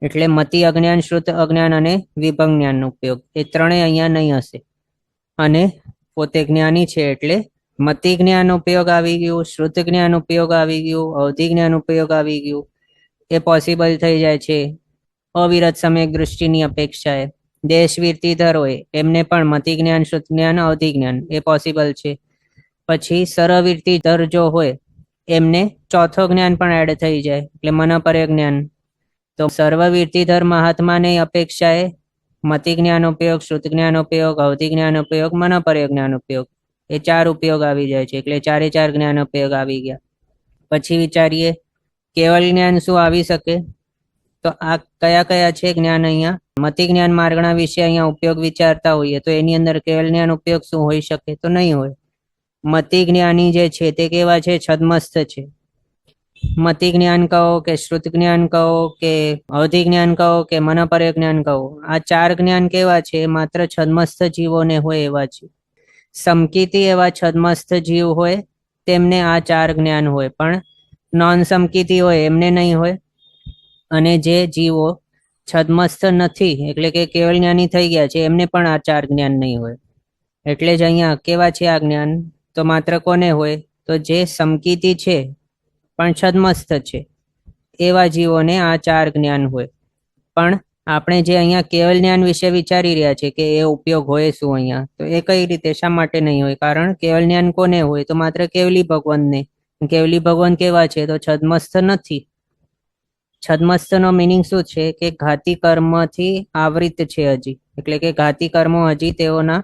Speaker 1: એટલે મતિ અજ્ઞાન, શ્રુત અજ્ઞાન અને વિભંગ જ્ઞાનનો ઉપયોગ એ 3 અહીંયા નહીં હશે. અને પોતે જ્ઞાની છે એટલે મતિ જ્ઞાન ઉપયોગ આવી ગયું, શ્રુત જ્ઞાન ઉપયોગ આવી ગયું, અવધિ જ્ઞાન ઉપયોગ આવી ગયું. એ પોસિબલ થઈ જાય છે અવિરત સમય દૃષ્ટિની અપેક્ષાએ. દેશવીરતીધર હોય એમને પણ મતિ જ્ઞાન, શ્રુત જ્ઞાન, અવધિ જ્ઞાન એ પોસિબલ છે. પછી સરવીરતીધર જો હોય એમને 4થો જ્ઞાન પણ એડ થઈ જાય, એટલે મનપર્ય જ્ઞાન. તો સર્વવીરતીધર મહાત્માને અપેક્ષાએ મતિ જ્ઞાન ઉપયોગ, શ્રુત જ્ઞાન ઉપયોગ, અવધિ જ્ઞાન ઉપયોગ, મનપર્ય જ્ઞાન ઉપયોગ, એ 4 ઉપયોગ આવી જાય છે, એટલે 4 જ્ઞાન ઉપયોગ આવી ગયા. પછી વિચારીએ કેવલ જ્ઞાન શું આવી શકે, તો આ કયા કયા છે જ્ઞાન અહીંયા. મતિ જ્ઞાન માર્ગણા વિશે અહીંયા ઉપયોગ વિચારતા હોઈએ તો એની અંદર કેવલ જ્ઞાન ઉપયોગ શું હોઈ શકે, તો નહીં હોય. મતિ જ્ઞાની જે છે તે કેવા છે, છદ્મસ્થ છે. મતિ જ્ઞાન કહો કે શ્રુત જ્ઞાન કહો કે અવધિ જ્ઞાન કહો કે મનપર્ય જ્ઞાન કહો, આ 4 જ્ઞાન કેવા છે, માત્ર છદ્મસ્થ જીવોને હોય એવા છે. સમકીર્તિ એવા છદ્મસ્થ જીવ હોય તેમને આ 4 જ્ઞાન હોય, પણ નોન સમકીર્તિ હોય એમને નહીં હોય. અને જે જીવો છદ્મસ્થ નથી એટલે કે કેવલ જ્ઞાની થઈ ગયા છે એમને પણ આ 4 જ્ઞાન નહીં હોય. એટલે જ અહીંયા કેવા છે આ જ્ઞાન, તો માત્ર કોને હોય, તો જે સમકીર્તિ છે પણ છદ્મસ્થ છે એવા જીવોને આ 4 જ્ઞાન હોય. પણ આપણે જે અહીંયા કેવલ જ્ઞાન વિશે વિચારી રહ્યા છે કે એ ઉપયોગ હોય શું અહીંયા, તો એ કઈ રીતે, શા માટે નહીં હોય? કારણ કેવલ જ્ઞાન કોને હોય, તો માત્ર કેવલી ભગવાનને. કેવલી ભગવાન કેવા છે, તો છદ્મસ્થ નથી. છદ્મસ્થનો મિનિંગ શું છે કે ઘાતી કર્મથી આવૃત છે હજી, એટલે કે ઘાતી કર્મો હજી તેઓના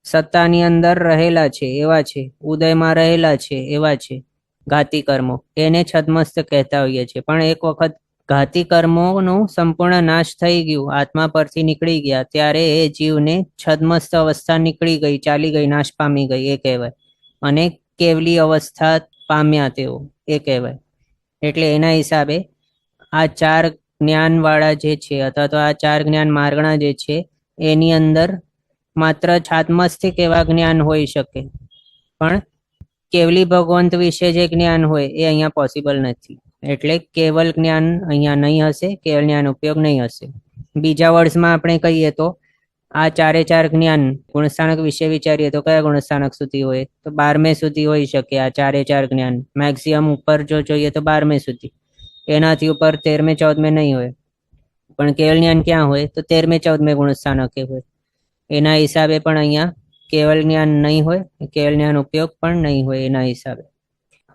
Speaker 1: સત્તાની અંદર રહેલા છે એવા છે, ઉદયમાં રહેલા છે એવા છે ઘાતી કર્મો, એને છદ્મસ્થ કહેતા હોઈએ છે. પણ એક વખત ઘાતી કર્મોનું સંપૂર્ણ નાશ થઈ ગયું, આત્મા પરથી નીકળી ગયા, ત્યારે એ જીવને છદ્મસ્થ અવસ્થા નીકળી ગઈ, ચાલી ગઈ, નાશ પામી ગઈ એ કહેવાય. અને કેવલી અવસ્થા પામ્યા તેઓ એ કહેવાય. એટલે એના હિસાબે આ 4 જ્ઞાન વાળા જે છે, અથવા તો આ 4 જ્ઞાન માર્ગણા જે છે એની અંદર માત્ર છાત્મસ્થિક એવા જ્ઞાન હોઈ શકે, પણ કેવલી ભગવંત વિશે જે જ્ઞાન હોય એ અહીંયા પોસિબલ નથી. એટલે કેવલ જ્ઞાન અહીંયા નહીં હશે, કેવલ જ્ઞાન ઉપયોગ નહીં હશે. બીજા વર્ષમાં આપણે કહીએ તો આ 4 જ્ઞાન ગુણસ્થાનક વિશે વિચારીએ તો કયા ગુણસ્થાનક સુધી હોય, તો 12મે સુધી હોઈ શકે આ 4 જ્ઞાન. મેક્સિમમ ઉપર જો જોઈએ તો 12મે સુધી, એનાથી ઉપર 13મે 14મે નહીં હોય. પણ કેવલ જ્ઞાન ક્યાં હોય, તો 13મે 14મે ગુણસ્થાનકે હોય. એના હિસાબે પણ અહીંયા કેવલ જ્ઞાન નહીં હોય, કેવલ જ્ઞાન ઉપયોગ પણ નહીં હોય એના હિસાબે.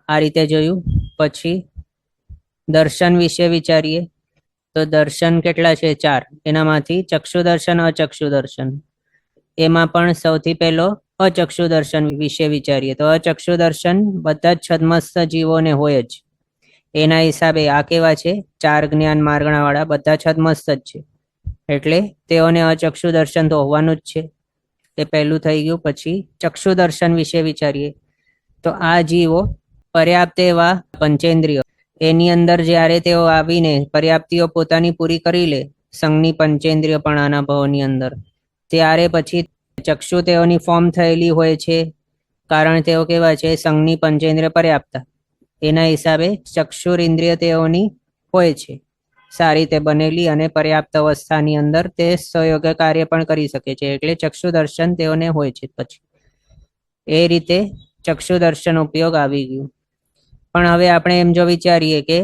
Speaker 1: આ રીતે જોયું. પછી દર્શન વિશે વિચારીએ તો દર્શન કેટલા છે, 4. એનામાંથી ચક્ષુ દર્શન, અચક્ષુ દર્શન. એમાં પણ સૌથી પહેલો અચક્ષુ દર્શન વિશે વિચારીએ તો અચક્ષુ દર્શન બધા જ છદ્મસ્થ જીવોને હોય જ. એના હિસાબે આ કેવા છે, 4 જ્ઞાન માર્ગણા વાળા બધા છદ્મસ્થ જ છે, એટલે તેઓને અચક્ષુ દર્શન તો હોવાનું જ છે. એ પહેલું થઈ ગયું. પછી ચક્ષુ દર્શન વિશે વિચારીએ તો આ જીવો પર્યાપ્ત એવા પંચેન્દ્રિયો એની અંદર જ્યારે તેઓ આવીને પર્યાપ્તિઓ પોતાની પૂરી કરી લે, સંઘની પંચેન્દ્રિય પણ આના ભાવની અંદર, ત્યારે પછી ચક્ષુ તેઓની ફોર્મ થયેલી હોય છે, કારણ તેઓ કેવા છે, સંઘની પંચેન્દ્રિય પર્યાપ્ત. એના હિસાબે ચક્ષુર ઇન્દ્રિય તેઓની હોય છે, સારી રીતે બનેલી અને પર્યાપ્ત અવસ્થાની અંદર તે સહયોગ્ય કાર્ય પણ કરી શકે છે, એટલે ચક્ષુ દર્શન તેઓને હોય છે. પછી એ રીતે ચક્ષુ દર્શન ઉપયોગ આવી ગયું. પણ હવે આપણે એમ જો વિચારીએ કે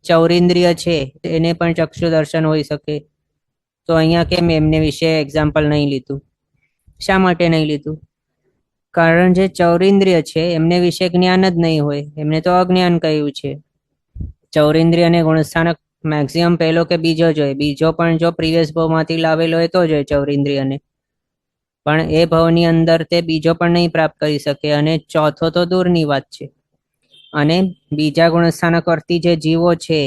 Speaker 1: ચૌરિન્દ્રિય છે એને પણ ચક્ષુ દર્શન હોઈ શકે, તો અહીંયા કેમ એમને વિશે એક્ઝામ્પલ નહીં લીધું? શા માટે નહીં લીધું? કારણ જે ચૌરિન્દ્રિય છે એમને વિશે જ્ઞાન જ નહીં હોય, એમને તો અજ્ઞાન કહ્યું છે. ચૌરિન્દ્રિય અને ગુણસ્થાનક મેક્સિમમ પહેલો કે બીજો જ હોય, બીજો પણ જો પ્રીવિયસ ભાવમાંથી લાવેલો હોય તો જ હોય ચૌરિન્દ્રિયને, પણ એ ભાવની અંદર તે બીજો પણ નહીં પ્રાપ્ત કરી શકે, અને ચોથો તો દૂરની વાત છે. અને બીજા ગુણસ્થાનક અર્થી જે જીવો છે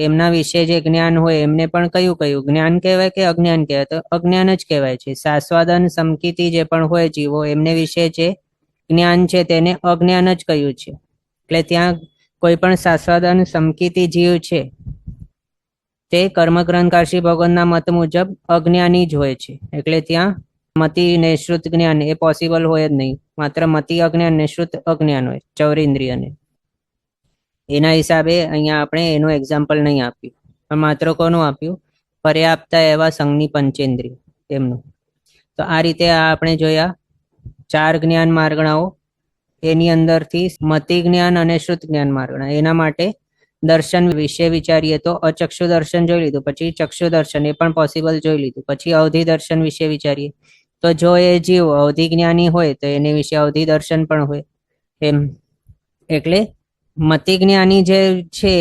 Speaker 1: એમના વિશે જે જ્ઞાન હોય એમને પણ કયું જ્ઞાન કહેવાય કે અજ્ઞાન કહેવાય? તો અજ્ઞાન જ કહેવાય છે. સાસ્વાદન સમકીતિ જે પણ હોય જીવો, એમને વિશે જે જ્ઞાન છે તેને અજ્ઞાન જ કહ્યું છે. એટલે ત્યાં કોઈ પણ સાસ્વાદન સમકીતિ જીવ છે તે કર્મગ્રંથકારશી ભગવાનના મત મુજબ અજ્ઞાની જ હોય છે, એટલે ત્યાં મતિ ને શ્રુત જ્ઞાન એ પોસિબલ હોય જ નહીં. માત્ર મતિ અજ્ઞાન ને શ્રુત અજ્ઞાન હોય ચૌરિન્દ્રિયને. એના હિસાબે અહીંયા આપણે એનું એક્ઝામ્પલ નહીં આપ્યું, પણ માત્ર કોનું આપ્યું? પર્યાપ્ત એવા સંઘની પંચેન્દ્રિય એમનું. તો આ રીતે આપણે જોયા 4 જ્ઞાન માર્ગણાઓ, એની અંદરથી મતિ જ્ઞાન અને શ્રુત જ્ઞાન માર્ગણા. એના માટે દર્શન વિશે વિચારીએ તો અચક્ષુ દર્શન જોઈ લીધું, પછી ચક્ષુ દર્શન એ પણ પોસિબલ જોઈ લીધું. પછી અવધિ દર્શન વિશે વિચારીએ તો જો એ જીવ અવધિ જ્ઞાની હોય તો એને વિશે અવધિ દર્શન પણ હોય એમ. એટલે મતિ જ્ઞાની જે છે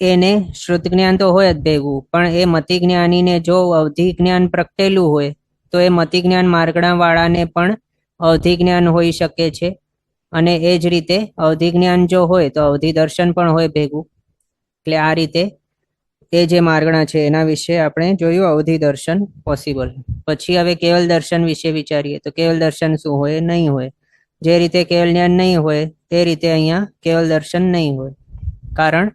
Speaker 1: એને શ્રુત જ્ઞાન તો હોય જ ભેગું, પણ એ મતિ જ્ઞાનીને જો અવધિ જ્ઞાન પ્રગટેલું હોય તો એ મતિ જ્ઞાન માર્ગણા વાળાને પણ અવધિ જ્ઞાન હોઈ શકે છે, અને એ જ રીતે અવધિ જ્ઞાન જો હોય તો અવધિ દર્શન પણ હોય ભેગું. એટલે આ રીતે એ જે માર્ગણા છે એના વિશે આપણે જોયું અવધિ દર્શન પોસિબલ. પછી હવે કેવલ દર્શન વિશે વિચારીએ તો કેવલ દર્શન શું હોય? નહીં હોય. જે રીતે કેવલ જ્ઞાન નહીં હોય તે રીતે અહીંયા કેવલ દર્શન નહીં હોય, કારણ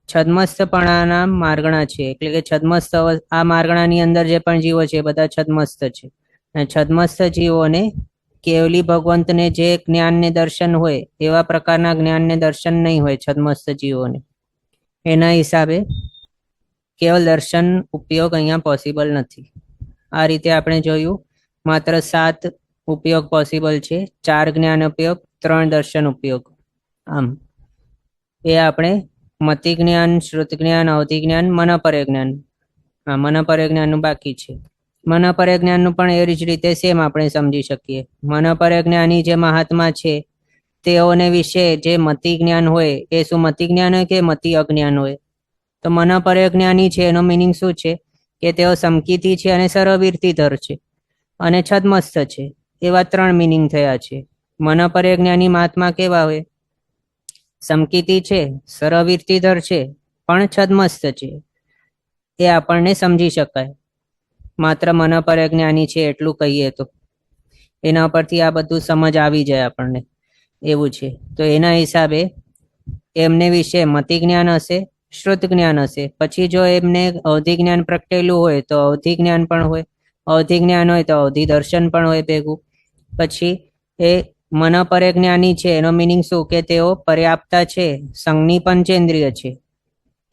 Speaker 1: છદ્મસ્થપણાના માર્ગણા છે, એટલે કે છદ્મસ્થ આ માર્ગણાની અંદર જે પણ જીવો છે બધા છદ્મસ્થ છે, અને છદ્મસ્થ જીવોને કેવલી ભગવંતને જે જ્ઞાનને દર્શન હોય એવા પ્રકારના જ્ઞાનને દર્શન નહીં હોય છદ્મસ્થ જીવોને. એના હિસાબે કેવલ દર્શન ઉપયોગ અહીંયા પોસિબલ નથી. આ રીતે આપણે જોયું માત્ર 7 ઉપયોગ પોસિબલ છે, 4 જ્ઞાન ઉપયોગ, 3 દર્શન ઉપયોગ. આમ એ આપણે મતિ જ્ઞાન, શ્રુત જ્ઞાન, અવધિ જ્ઞાન, મનપર્ય જ્ઞાન. મનપર્ય જ્ઞાનનું બાકી છે. મનપર્ય જ્ઞાનનું પણ એ જ રીતે સેમ આપણે સમજી શકીએ. મનપર્ય જ્ઞાની જે મહાત્મા છે તેઓને વિશે જે મતિ જ્ઞાન હોય એ શું મતિ જ્ઞાન હોય કે મતિ અજ્ઞાન હોય? તો મનપર્ય જ્ઞાની છે એનો મિનિંગ શું છે કે તેઓ સમકીતિ છે અને સર્વવીરતિધર છે અને છદ્મસ્થ છે. એવા 3 મિનિંગ થયા છે. મનપર્ય જ્ઞાની મહાત્મા કેવા હોય? સમકીતિ છે, સર્વવીરતિધર છે, પણ છદ્મસ્થ છે. એ આપણને સમજી શકાય માત્ર મનપર્ય જ્ઞાની છે એટલું કહીએ તો. એના પરથી આ બધું સમજ આવી જાય આપણને, એવું છે. તો એના હિસાબે એમને વિશે મતિ જ્ઞાન હશે, શ્રુત જ્ઞાન હશે. પછી જો એમને અવધિ જ્ઞાન પ્રગટેલું હોય તો અવધિ જ્ઞાન પણ હોય, અવધિ જ્ઞાન હોય તો અવધિ દર્શન પણ હોય ભેગું. પછી એ મનપર્ય જ્ઞાની છે એનો મિનિંગ શું કે તેઓ પર્યાપ્તા છે, સંઘની પંચેન્દ્રિય છે,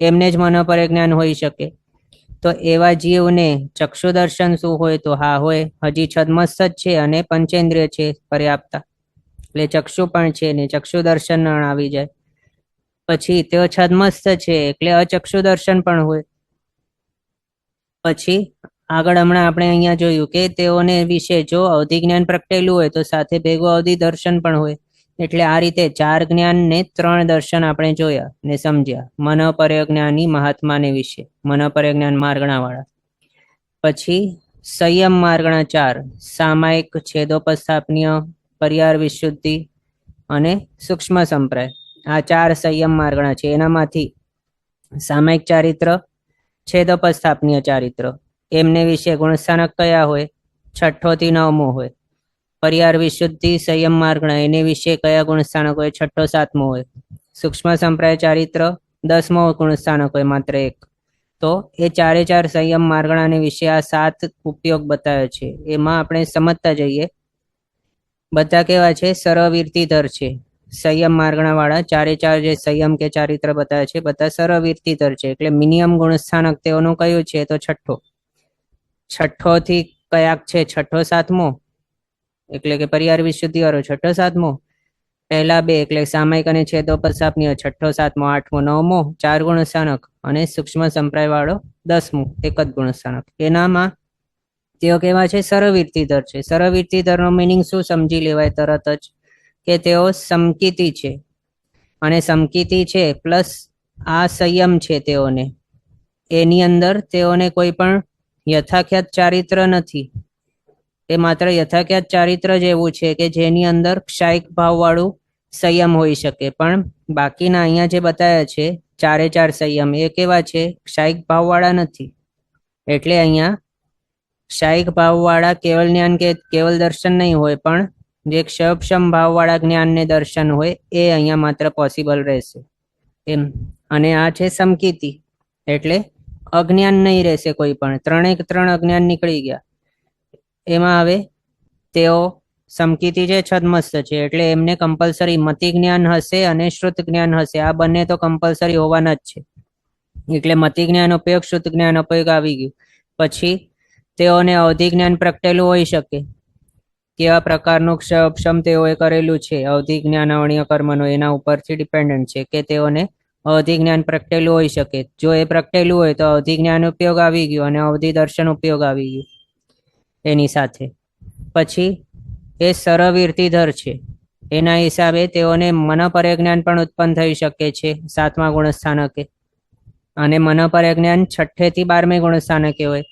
Speaker 1: એમને જ મનપર્ય જ્ઞાન હોઈ શકે. તો એવા જીવને ચક્ષુ દર્શન શું હોય? તો હા હોય, હજી છદ્મસ્થ જ છે અને પંચેન્દ્રિય છે પર્યાપ્તા, એટલે ચક્ષુ પણ છે ને ચક્ષુ દર્શન આવી જાય. પછી તેઓ છદ્મસ્થ છે એટલે અચક્ષુ દર્શન પણ હોય. પછી આગળ હમણાં આપણે અહીંયા જોયું કે તેઓને વિશે જો અવધિ જ્ઞાન પ્રગટેલું હોય તો સાથે ભેગું અવધિ દર્શન પણ હોય. એટલે આ રીતે 4 જ્ઞાન ને 3 દર્શન આપણે જોયા ને સમજ્યા મનપર્ય જ્ઞાની મહાત્માને વિશે, મનપર્ય જ્ઞાન માર્ગણા વાળા. પછી સંયમ માર્ગણા 4, સામાયિક, છેદોપસ્થાપનીય, પર્યાર વિશુદ્ધિ અને સૂક્ષ્મ સંપ્રાય. આ 4 સંયમ માર્ગણા છે. એનામાંથી સામાયિક ચારિત્ર, છેદોપસ્થાપનીય ચારિત્ર, એમને વિશે ગુણસ્થાનક કયા હોય? 6થો થી 9મો હોય. પર્યાર વિશુદ્ધિ સંયમ માર્ગણા એને વિશે કયા ગુણસ્થાનક હોય? 6થો 7મો હોય. સૂક્ષ્મ સંપ્રાય ચારિત્ર 10મો ગુણસ્થાનક હોય, માત્ર 1. તો એ 4 સંયમ માર્ગણાને વિશે આ 7 ઉપયોગ બતાવ્યો છે. એમાં આપણે સમજતા જઈએ. બધા કેવા છે? સર્વવીરતિધર છે. સંયમ માર્ગણા વાળા ચારે ચાર જે સંયમ કે ચારિત્ર બતાવે છે બધા સરવીર્તિધર છે. એટલે મિનિમમ ગુણસ્થાનક તેઓનું કયું છે તો છઠ્ઠો થી કયાક છે છઠ્ઠો સાતમો, એટલે કે પરિવાર વિશુદ્ધિ વાળો છઠ્ઠો સાતમો, પહેલા બે એટલે સામાયિક અને છેદોપસાપનીય છઠ્ઠો સાતમો આઠમો નવમો 4 ગુણસ્થાનક, અને સૂક્ષ્મ સંપ્રાય વાળો 10મું એક જ ગુણસ્થાનક. એનામાં તેઓ કેવા છે સરવીર્તિધર છે. સરવીર્તિધર નો મિનિંગ શું સમજી લેવાય તરત જ કે તેઓ સમકીતિ છે, અને સમકીતિ છે પ્લસ આ સંયમ છે તેઓને, એની અંદર તેઓને કોઈ પણ યથાખ્યાત ચારિત્ર નથી. એ માત્ર યથાખ્યાત ચારિત્ર જ એવું છે કે જેની અંદર ક્ષાયિક ભાવ વાળું સંયમ હોઈ શકે, પણ બાકીના અહીંયા જે બતાવ્યા છે ચારે ચાર સંયમ એ કેવા છે ક્ષાયિક ભાવ વાળા નથી. એટલે અહીંયા ક્ષાયિક ભાવ વાળા કેવલ જ્ઞાન કે કેવલ દર્શન નહીં હોય, પણ જે ક્ષયક્ષમ ભાવ વાળા જ્ઞાન ને દર્શન હોય એ અહીંયા માત્ર પોસિબલ રહેશે એમ. અને આ છે સમકીતિ એટલે અજ્ઞાન નહીં રહેશે કોઈ પણ, ત્રણ અજ્ઞાન નીકળી ગયા. એમાં હવે તેઓ સમકીતિ છે છદ્મસ્ત છે એટલે એમને કમ્પલસરી મતિ જ્ઞાન હશે અને શ્રુત જ્ઞાન હશે. આ બંને તો કમ્પલસરી હોવાના જ છે. એટલે મતિ જ્ઞાન ઉપયોગ શ્રુત જ્ઞાન ઉપયોગ આવી ગયું. પછી તેઓને અવધિ જ્ઞાન પ્રગટેલું હોઈ શકે. કેવા પ્રકારનું ક્ષયક્ષમ તેઓએ કરેલું છે અવધિ જ્ઞાન અવણીય કર્મનો, એના ઉપરથી ડિપેન્ડન્ટ છે કે તેઓને અવધિ જ્ઞાન પ્રગટેલું હોઈ શકે. જો એ પ્રગટેલું હોય તો અવધિ જ્ઞાન ઉપયોગ આવી ગયું અને અવધિ દર્શન ઉપયોગ આવી ગયું એની સાથે. પછી એ સરવીર્તિધર છે, એના હિસાબે તેઓને મનપર્ય જ્ઞાન પણ ઉત્પન્ન થઈ શકે છે 7મા ગુણસ્થાનકે, અને મનપર્ય જ્ઞાન 6 થી 12મે ગુણસ્થાનકે હોય.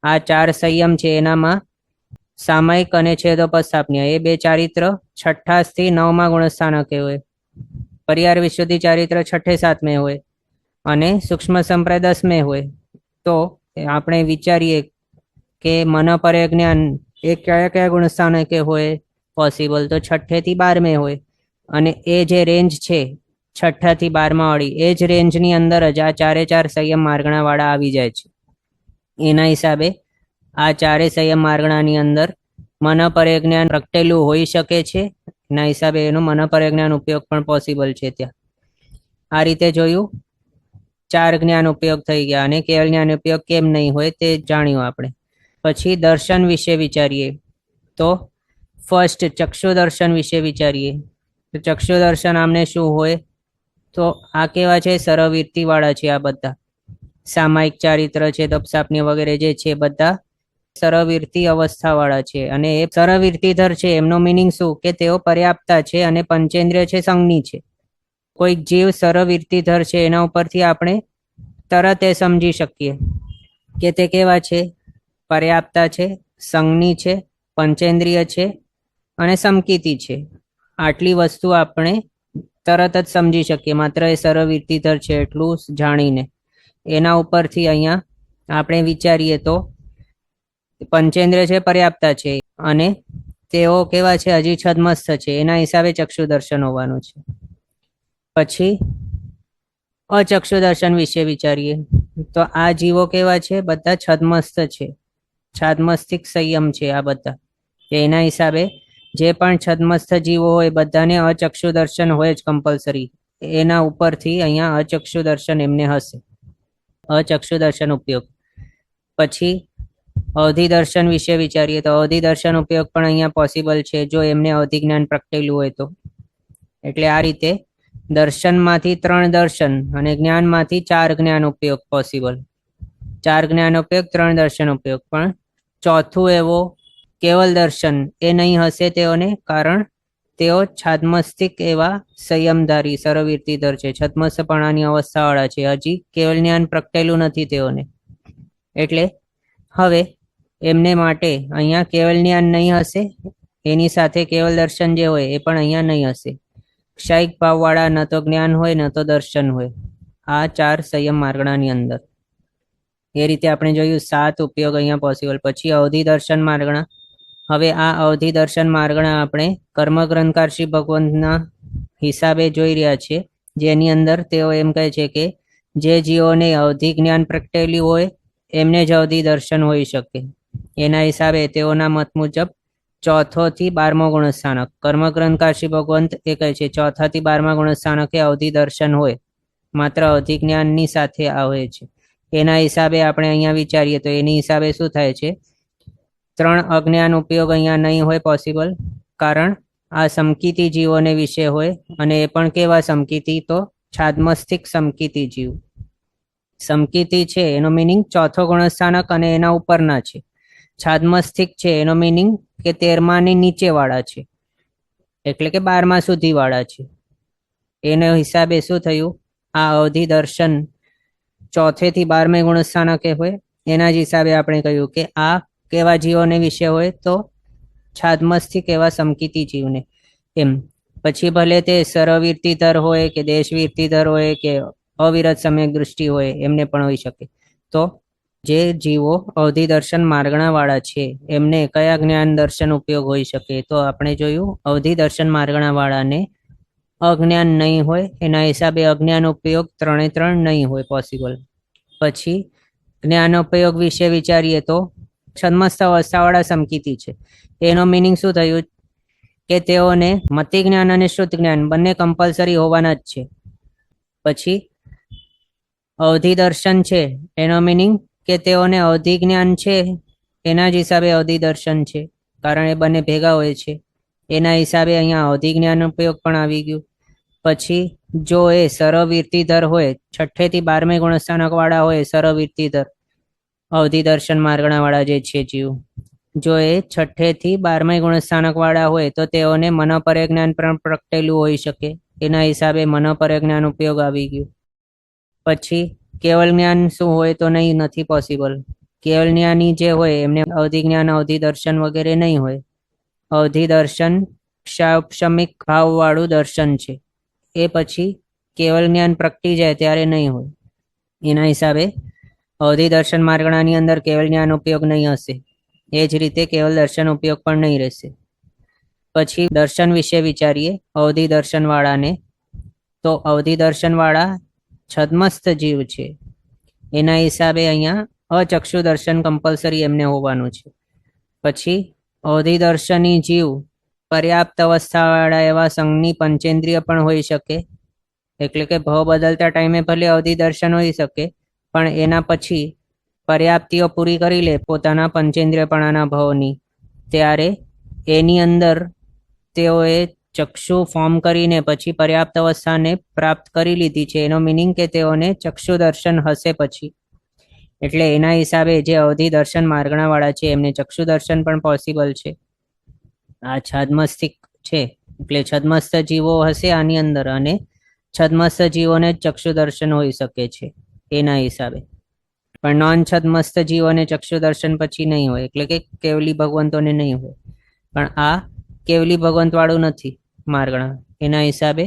Speaker 1: આ ચાર સંયમ છે એનામાં સામાયિક અને છેદોપસ્થાપનીય એ બે ચારિત્ર 6 થી 9મા ગુણસ્થાનકે હોય. પરિવાર વિશુદ્ધિ ચારિત્ર 6 7મે હોય અને સૂક્ષ્મ સંપ્રાય 10મે હોય. તો આપણે વિચારીએ કે મનપર્ય જ્ઞાન એ કયા કયા ગુણસ્થાનકે હોય પોસિબલ, તો 6 થી 12મે હોય. અને એ જે રેન્જ છે 6 થી 12મા વાળી એ જ રેન્જની અંદર જ આ ચારે ચાર સંયમ માર્ગણા વાળા આવી જાય છે. એના હિસાબે આ ચારે સંયમ માર્ગણાની અંદર મનપર્ય જ્ઞાન પ્રગટેલું હોઈ શકે છે. એના હિસાબે એનું મનપર્ય જ્ઞાન ઉપયોગ પણ પોસિબલ છે ત્યાં. આ રીતે જોયું, 4 જ્ઞાન ઉપયોગ થઈ ગયા, અને કેવલ જ્ઞાન ઉપયોગ કેમ નહીં હોય તે જાણ્યું આપણે. પછી દર્શન વિશે વિચારીએ તો ફર્સ્ટ ચક્ષુ દર્શન વિશે વિચારીએ તો ચક્ષુ દર્શન આમને શું હોય તો આ કેવા છે સરવીર્તિ વાળા છે. આ બધા સામાયિક ચારિત્ર છે દપસાપની વગેરે જે છે બધા સરવીર્તિ અવસ્થા વાળા છે. અને એ સરવીર્તિધર છે એમનો મિનિંગ શું કે તેઓ પર્યાપ્તા છે અને પંચેન્દ્રિય છે સંજ્ઞી છે. કોઈક જીવ સરવીર્તિધર છે એના ઉપરથી આપણે તરત એ સમજી શકીએ કે તે કેવા છે, પર્યાપ્તા છે, સંજ્ઞી છે, પંચેન્દ્રિય છે અને સમકીતિ છે. આટલી વસ્તુ આપણે તરત જ સમજી શકીએ માત્ર એ સરવીર્તિધર છે એટલું જાણીને. એના ઉપરથી અહીંયા આપણે વિચારીએ તો પંચેન્દ્રિય છે, પર્યાપ્તા છે, અને તેઓ કેવા છે હજી છદ્મસ્થ છે, એના હિસાબે ચક્ષુ દર્શન હોવાનું છે. પછી અચક્ષુ દર્શન વિશે વિચારીએ તો આ જીવો કેવા છે, બધા છદ્મસ્થ છે, છાદ્મસ્તિક સંયમ છે આ બધા. એના હિસાબે જે પણ છદ્મસ્થ જીવો હોય બધાને અચક્ષુ દર્શન હોય જ કમ્પલસરી. એના ઉપરથી અહીંયા અચક્ષુ દર્શન એમને હશે, અચક્ષુ દર્શન ઉપયોગ. પછી અવધિ દર્શન વિશે વિચારીએ તો અવધિ દર્શન ઉપયોગ પણ અહીંયા પોસિબલ છે જો એમને અવધિ જ્ઞાન પ્રગટેલું હોય તો. એટલે આ રીતે દર્શનમાંથી 3 દર્શન અને જ્ઞાનમાંથી 4 જ્ઞાન ઉપયોગ પોસિબલ. 4 જ્ઞાન ઉપયોગ 3 દર્શન ઉપયોગ. પણ ચોથું એવો કેવલ દર્શન એ નહીં હશે તેઓને, કારણ તેઓ છાદ્મસ્તિક એવા સંયમધારી સરવીર્તિધર છે, છદ્મસ્થપણાની અવસ્થાવાળા છે, હજી કેવલ જ્ઞાન પ્રગટેલું નથી તેઓને. એટલે હવે એમને માટે અહીંયા કેવલ જ્ઞાન નહીં હશે, એની સાથે કેવલ દર્શન જે હોય એ પણ અહીંયા નહીં હશે. ક્ષાયિક ભાવવાળા ન તો જ્ઞાન હોય ન તો દર્શન હોય આ 4 સંયમ માર્ગણાની અંદર. એ રીતે આપણે જોયું 7 ઉપયોગ અહીંયા પોસિબલ. પછી અવધિ દર્શન માર્ગણા. હવે આ અવધિ દર્શન માર્ગણા આપણે કર્મગ્રંથકાર શ્રી ભગવંતના હિસાબે જોઈ રહ્યા છીએ, જેની અંદર તેઓ એમ કહે છે કે જે જીવોને અવધિ જ્ઞાન પ્રગટેલું હોય એમને જ અવધિ દર્શન હોઈ શકે. એના હિસાબે તેઓના મત મુજબ ચોથો થી 12મો ગુણસ્થાનક. કર્મગ્રંથકાર શ્રી ભગવંત એ કહે છે 4થા થી 12મા ગુણસ્થાનકે અવધિ દર્શન હોય, માત્ર અવધિ જ્ઞાનની સાથે આવે છે. એના હિસાબે આપણે અહીંયા વિચારીએ તો એની હિસાબે શું થાય છે? 3 અજ્ઞાન ઉપયોગ અહીંયા નહીં હોય પોસિબલ, કારણ આ સમકીતી જીવોને વિશે હોય, અને એ પણ કેવા સમકીતી? તો છાદ્મસ્થિક સમકીતી જીવ. સમકીતી છે એનો મિનિંગ ચોથો ગુણસ્થાનક અને એના ઉપરના છે. છાદ્મસ્થિક છે એનો મિનિંગ કે 13માની નીચે વાળા છે, એટલે કે 12મા સુધી વાળા છે. એના હિસાબે શું થયું? આ અવધિ દર્શન 4થે થી 12મે ગુણસ્થાનકે હોય. એના જ હિસાબે આપણે કહ્યું કે આ કેવા જીવોને વિશે હોય? તો છાદ્મસ્થિક એવા સમકીતી જીવને. એમ પછી ભલે તે સરવીર્તિધર હોય કે દેશવીર્તિધર હોય કે અવિરત સમ્યક દૃષ્ટિ હોય, એમને પણ હોઈ શકે. તો જે જીવો અવધિ દર્શન માર્ગણા વાળા છે એમને કયા જ્ઞાન દર્શન ઉપયોગ હોઈ શકે? તો આપણે જોયું અવધિ દર્શન માર્ગણા વાળાને અજ્ઞાન નહીં હોય, એના હિસાબે અજ્ઞાન ઉપયોગ 3 નહીં હોય પોસિબલ. પછી જ્ઞાન ઉપયોગ વિશે વિચારીએ તો છદ્મસ્થ અવસ્થાવાળા સમકીતી છે. એનો મિનિંગ શું થયું? કે તેઓને મતિ જ્ઞાન અને શુદ્ધ જ્ઞાન બંને કમ્પલસરી હોવાના જ છે. પછી અવધિ દર્શન છે એનો મિનિંગ કે તેઓને અવધિ જ્ઞાન છે, એના જ હિસાબે અવધિ દર્શન છે, કારણ એ બંને ભેગા હોય છે. એના હિસાબે અહીંયા અવધિ જ્ઞાન ઉપયોગ પણ આવી ગયું. પછી જો એ સરવીર્તિધર હોય, 6થે થી 12મે ગુણસ્થાનક વાળા હોય, સરવીર્તિધર અવધિ દર્શન માર્ગણા વાળા જે છે જીવ, જો એ 6થે થી 12મે ગુણસ્થાનક વાળા હોય તો તેઓને મનોપર્ય જ્ઞાન પણ પ્રગટેલું હોઈ શકે. એના હિસાબે મનોપર્ય જ્ઞાન ઉપયોગ આવી ગયું. પછી કેવલ જ્ઞાન શું હોય? તો નથી પોસિબલ. કેવલ જ્ઞાની જે હોય એમને અવધિ જ્ઞાન અવધિ દર્શન વગેરે નહીં હોય. અવધિ દર્શન ક્ષાપશમિક ભાવ વાળું દર્શન છે, એ પછી કેવલ જ્ઞાન પ્રગટી જાય ત્યારે નહીં હોય. એના હિસાબે અવધિ દર્શન માર્ગણાની અંદર કેવલ જ્ઞાન ઉપયોગ નહીં હશે, એ જ રીતે કેવલ દર્શન ઉપયોગ પણ નહીં રહેશે. પછી દર્શન વિશે વિચારીએ અવધિ દર્શન વાળાને, તો અવધિ દર્શન વાળા છદ્મસ્થ જીવ છે, એના હિસાબે અહીંયા અચક્ષુ દર્શન કમ્પલસરી એમને હોવાનું છે. પછી અવધિ દર્શની જીવ પર્યાપ્ત અવસ્થાવાળા એવા સંઘની પંચેન્દ્રિય પણ હોઈ શકે, એટલે કે ભાવ બદલતા ટાઈમે ભલે અવધિ દર્શન હોઈ શકે, પણ એના પછી પર્યાપ્તિઓ પૂરી કરી લે પોતાના પંચેન્દ્રિયપણાના ભાવની, ત્યારે એની અંદર તેઓએ ચક્ષુ ફોર્મ કરીને પછી પર્યાપ્ત અવસ્થાને પ્રાપ્ત કરી લીધી છે. એનો મિનિંગ કે તેઓને ચક્ષુ દર્શન હશે પછી. એટલે એના હિસાબે જે અવધિ દર્શન માર્ગણા વાળા છે એમને ચક્ષુ દર્શન પણ પોસિબલ છે. આ છદ્મસ્થિક છે એટલે છદ્મસ્થ જીવો હશે આની અંદર, અને છદ્મસ્થ જીવોને ચક્ષુ દર્શન હોઈ શકે છે એના હિસાબે. પણ નોન છદ્મસ્થ જીવોને ચક્ષુ દર્શન પછી નહીં હોય, એટલે કે કેવલી ભગવંતોને નહીં હોય. પણ આ કેવલી ભગવંત વાળું નથી માર્ગણા, એના હિસાબે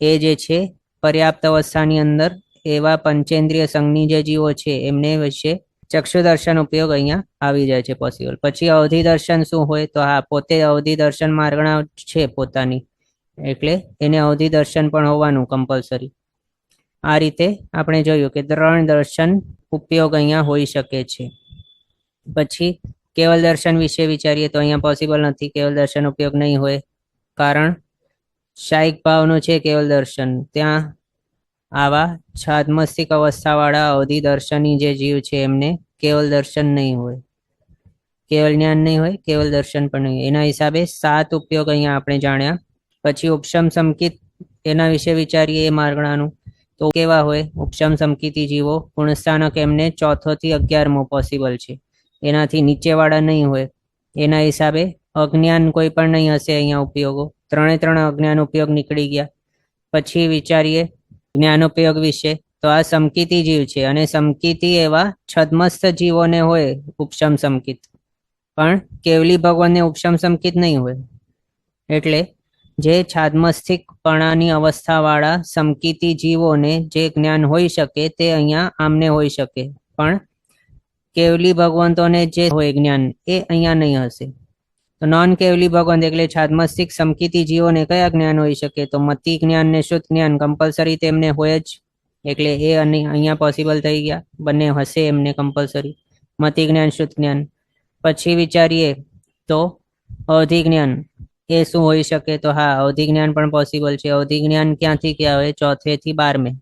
Speaker 1: એ જે છે પર્યાપ્ત અવસ્થાની અંદર એવા પંચેન્દ્રિય સંઘની જે જીવો છે એમને વિશે ચક્ષુ દર્શન ઉપયોગ અહીંયા આવી જાય છે પોસિબલ. પછી અવધિ દર્શન શું હોય? તો હા, પોતે અવધિ દર્શન માર્ગણા છે પોતાની, એટલે એને અવધિ દર્શન પણ હોવાનું કમ્પલસરી. આ રીતે આપણે જોયું કે 3 દર્શન ઉપયોગ અહીંયા હોઈ શકે છે. પછી કેવલ દર્શન વિશે વિચારીએ તો અહીંયા પોસિબલ નથી, કેવલ દર્શન ઉપયોગ નહીં હોય, કારણ શાયિક ભાવનું છે કેવલ દર્શન. ત્યાં આવા છાદ્મસ્તિક અવસ્થાવાળા અવધિ દર્શની જે જીવ છે એમને કેવલ દર્શન નહીં હોય, કેવલ જ્ઞાન નહીં હોય, કેવલ દર્શન પણ નહીં. એના હિસાબે 7 ઉપયોગ અહીંયા આપણે જાણ્યા. પછી ઉપશમ સમકિત, એના વિશે વિચારીએ એ માર્ગણાનું, તો કેવા હોય ઉપશમ સમકિતી જીવો? ગુણસ્થાનક એમને 4થો થી 11મો પોસિબલ છે, એનાથી નીચેવાળા નહીં હોય. એના હિસાબે અજ્ઞાન કોઈ પણ નહીં હશે અહીંયા ઉપયોગો. 3 અજ્ઞાન ઉપયોગ નીકળી ગયા. પછી વિચારીએ જ્ઞાન ઉપયોગ વિશે, તો આ સમકિતી જીવ છે, અને સમકિતી એવા છદ્મસ્થ જીવોને હોય ઉપશમ સમકિત, પણ કેવલી ભગવાનને ઉપશમ સમકિત નહીં હોય. એટલે જે છાદ્મસ્થિકપણાની અવસ્થાવાળા સમકિતી જીવોને જે જ્ઞાન હોઈ શકે તે અહીંયા આમને હોઈ શકે, પણ કેવલી ભગવંતોને જે હોય જ્ઞાન એ અહીંયા નહીં હશે. તો નોન કેવલી ભગવંત એટલે છાદ્મસ્થિક સમકિતી જીવોને કયા જ્ઞાન હોઈ શકે? તો મતિ જ્ઞાન ને શુદ્ધ જ્ઞાન કમ્પલસરી તેમને હોય જ, એટલે એ અહીંયા પોસિબલ થઈ ગયા, બંને હશે એમને કમ્પલસરી, મતિ જ્ઞાન શુદ્ધ જ્ઞાન. પછી વિચારીએ તો અવધિ જ્ઞાન એ શું હોઈ શકે? તો હા, અવધિ જ્ઞાન પણ પોસિબલ છે. અવધિ જ્ઞાન ક્યાંથી ક્યાં હોય? 4 થી 12,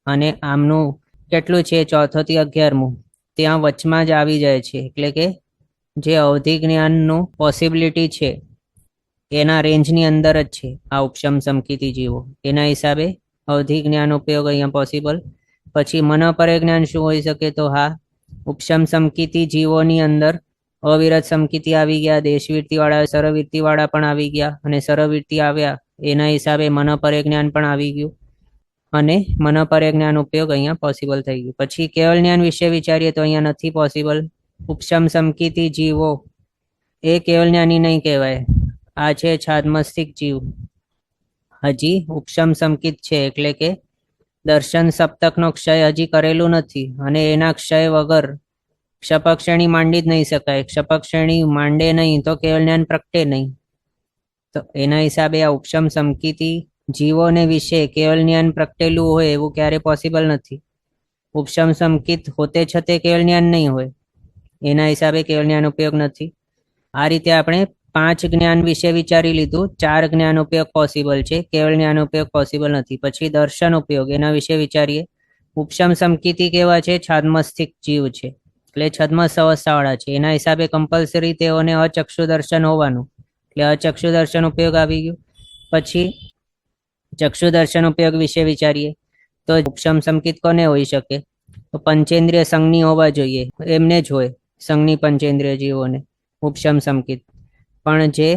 Speaker 1: અને આમનું કેટલું છે? 4 થી 11, ત્યાં વચમાં જ આવી જાય છે. એટલે કે જે અવધિ જ્ઞાનનું પોસિબિલિટી છે એના રેન્જની અંદર જ છે આ ઉપશમ સમકીતિ જીવો. એના હિસાબે અવધિ જ્ઞાન ઉપયોગ અહીંયા પોસિબલ. પછી મનોપરે જ્ઞાન શું હોઈ શકે? તો હા, ઉપશમ સમકીતિ જીવોની અંદર અવિરત સમકીતિ આવી ગયા, દેશવૃત્તિ વાળા, સરવૃત્તિ વાળા પણ આવી ગયા, અને સરવૃત્તિ આવ્યા એના હિસાબે મનોપરે જ્ઞાન પણ આવી ગયું, અને મનોપરે જ્ઞાન ઉપયોગ અહીંયા પોસિબલ થઈ ગયું. પછી કેવલ જ્ઞાન વિશે વિચારીએ તો અહીંયા નથી પોસિબલ. ઉપશમ સમકીતિ જીવો એ કેવલ જ્ઞાની નહીં કહેવાય. આ છે છાદમસ્તિક જીવ, હજી ઉપશમ સમકિત છે. એટલે કે દર્શન સપ્તકનો ક્ષય હજી કરેલું નથી, અને એના ક્ષય વગર ક્ષપક શ્રેણી માંડી જ નહીં શકાય. ક્ષપક શ્રેણી માંડે નહીં તો કેવલ જ્ઞાન પ્રગટે નહીં. તો એના હિસાબે આ ઉપશમ સમકિતિ જીવોને વિશે કેવલ જ્ઞાન પ્રગટેલું હોય એવું ક્યારે પોસિબલ નથી. ઉપશમ સમકિત હોતે છતે કેવલ જ્ઞાન નહીં હોય, એના હિસાબે કેવલ જ્ઞાન ઉપયોગ નથી. આ રીતે આપણે 5 જ્ઞાન વિશે વિચારી લીધું. 4 જ્ઞાન ઉપયોગ પોસિબલ છે, કેવલ જ્ઞાન ઉપયોગ પોસિબલ નથી. પછી દર્શન ઉપયોગ, એના વિશે વિચારીએ. ઉપશમ સમકિતિ કેવા છે? છાદમસ્તિક જીવ છે, એટલે છદ્મસ્ત અવસ્થાવાળા છે. એના હિસાબે કમ્પલસરી તેઓને અચક્ષુ દર્શન હોવાનું, એટલે અચક્ષુ દર્શન ઉપયોગ આવી ગયું. પછી ચક્ષુ દર્શન ઉપયોગ વિશે વિચારીએ તો ઉપશમ સમકિત કોને હોઈ શકે? તો પંચેન્દ્રિય સંજ્ઞી હોવા જોઈએ, એમને જ હોય સંજ્ઞી પંચેન્દ્રિય જીવોને ઉપશમ સમકિત. પણ જે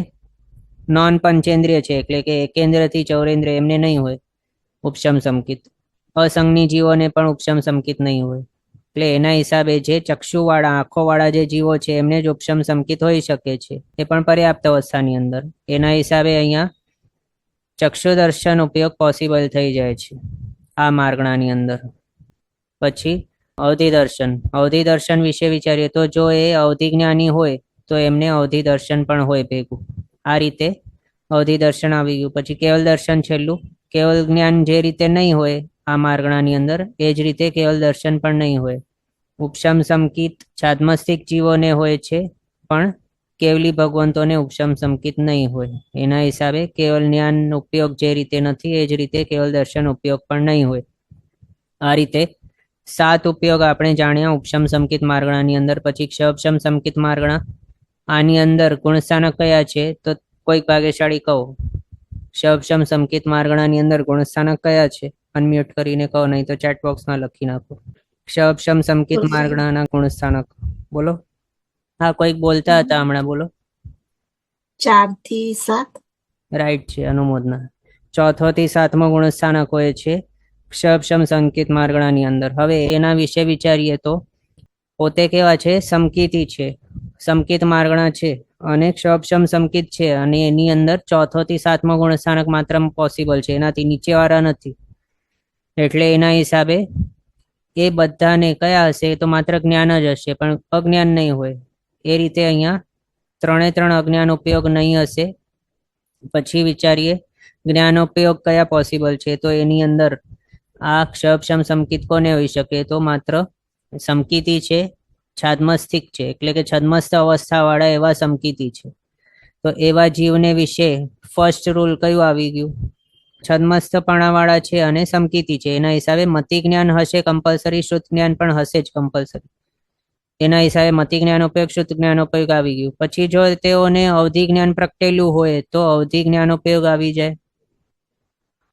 Speaker 1: નોન પંચેન્દ્રિય છે, એટલે કે એકેન્દ્રથી ચૌરેન્દ્રિય, એમને નહીં હોય ઉપશમ સમકિત. અસંજ્ઞી જીવોને પણ ઉપશમ સમકિત નહીં હોય. એટલે એના હિસાબે જે ચક્ષુવાળા, આંખોવાળા જે જીવો છે એમને જ ઉપશમ સમકિત હોઈ શકે છે, એ પણ પર્યાપ્ત અવસ્થાની અંદર. એના હિસાબે અહીંયા ચક્ષુ દર્શન ઉપયોગ પોસિબલ થઈ જાય છે આ માર્ગણાની અંદર. પછી અવધિ દર્શન. અવધિ દર્શન વિશે વિચારીએ તો જો એ અવધિ જ્ઞાની હોય તો એમને અવધિ દર્શન પણ હોય ભેગું. આ રીતે અવધિ દર્શન આવી ગયું. પછી કેવલ દર્શન છેલ્લું. કેવલ જ્ઞાન જે રીતે નહીં હોય આ માર્ગણાની અંદર, એ જ રીતે કેવલ દર્શન પણ નહીં હોય. ઉપશમ સમકિત છાદમસ્તિક જીવોને હોય છે, પણ કેવલી ભગવંતોને ઉપશમ સમકિત નહીં હોય. એના હિસાબે કેવલ જ્ઞાન ઉપયોગ જે રીતે નથી, એ જ રીતે કેવલ દર્શન ઉપયોગ પણ નહીં હોય. આ રીતે 7 ઉપયોગ આપણે જાણ્યા ઉપશમ સમકિત માર્ગણાની અંદર. પછી ક્ષપશમ સમકિત માર્ગણા, આની અંદર ગુણસ્થાનક કયા છે? તો કોઈક ભાગ્યશાળી કહો. ક્ષપશમ સમકિત માર્ગણાની અંદર ગુણસ્થાનક કયા છે? અનમ્યુટ કરીને કહો, નહીં તો ચેટ બોક્સમાં લખી નાખો. ક્ષપશમ સમકિત માર્ગણાના ગુણસ્થાનક બોલો. હા, કોઈક બોલતા હતા હમણાં, બોલો.
Speaker 2: 4 થી 7.
Speaker 1: રાઈટ છે, અનુમોદના. 4 થી 7મો ગુણસ્થાનક હોય છે ક્ષપશમ સંકિત માર્ગણાની અંદર. હવે એના વિશે વિચારીએ તો પોતે કેવા છે? સમકિતિ છે, સમકિત માર્ગણા છે, અને ક્ષપશમ સમકિત છે, અને એની અંદર 4 થી 7મો ગુણસ્થાનક માત્ર પોસિબલ છે, એનાથી નીચેવાળા નથી. એટલે એના હિસાબે એ બધાને કયા હશે? તો માત્ર જ્ઞાન જ હશે, પણ અજ્ઞાન નહીં હોય. એ રીતે અહીંયા 3 અજ્ઞાન ઉપયોગ નહીં હશે. પછી વિચારીએ જ્ઞાનોપયોગ કયા પોસિબલ છે? તો એની અંદર આ ક્ષપશમ સમકિત કોને હોઈ શકે? તો માત્ર સમકિતિ છે, છાદમસ્તિક છે, એટલે કે છદ્મસ્ત અવસ્થાવાળા એવા સમકિતિ છે. તો એવા જીવને વિશે ફર્સ્ટ રૂલ કયું આવી ગયું? છદ્મસ્તપણાવાળા છે અને સમકિતિ છે. એના હિસાબે મતિ જ્ઞાન હશે કમ્પલસરી, શુદ્ધ જ્ઞાન પણ હશે જ કમ્પલસરી. એના હિસાબે મતિ જ્ઞાન ઉપયોગ, શુદ્ધ જ્ઞાન ઉપયોગ આવી ગયું. પછી જો તેઓને અવધિ જ્ઞાન પ્રગટેલું હોય તો અવધિ જ્ઞાન ઉપયોગ આવી જાય.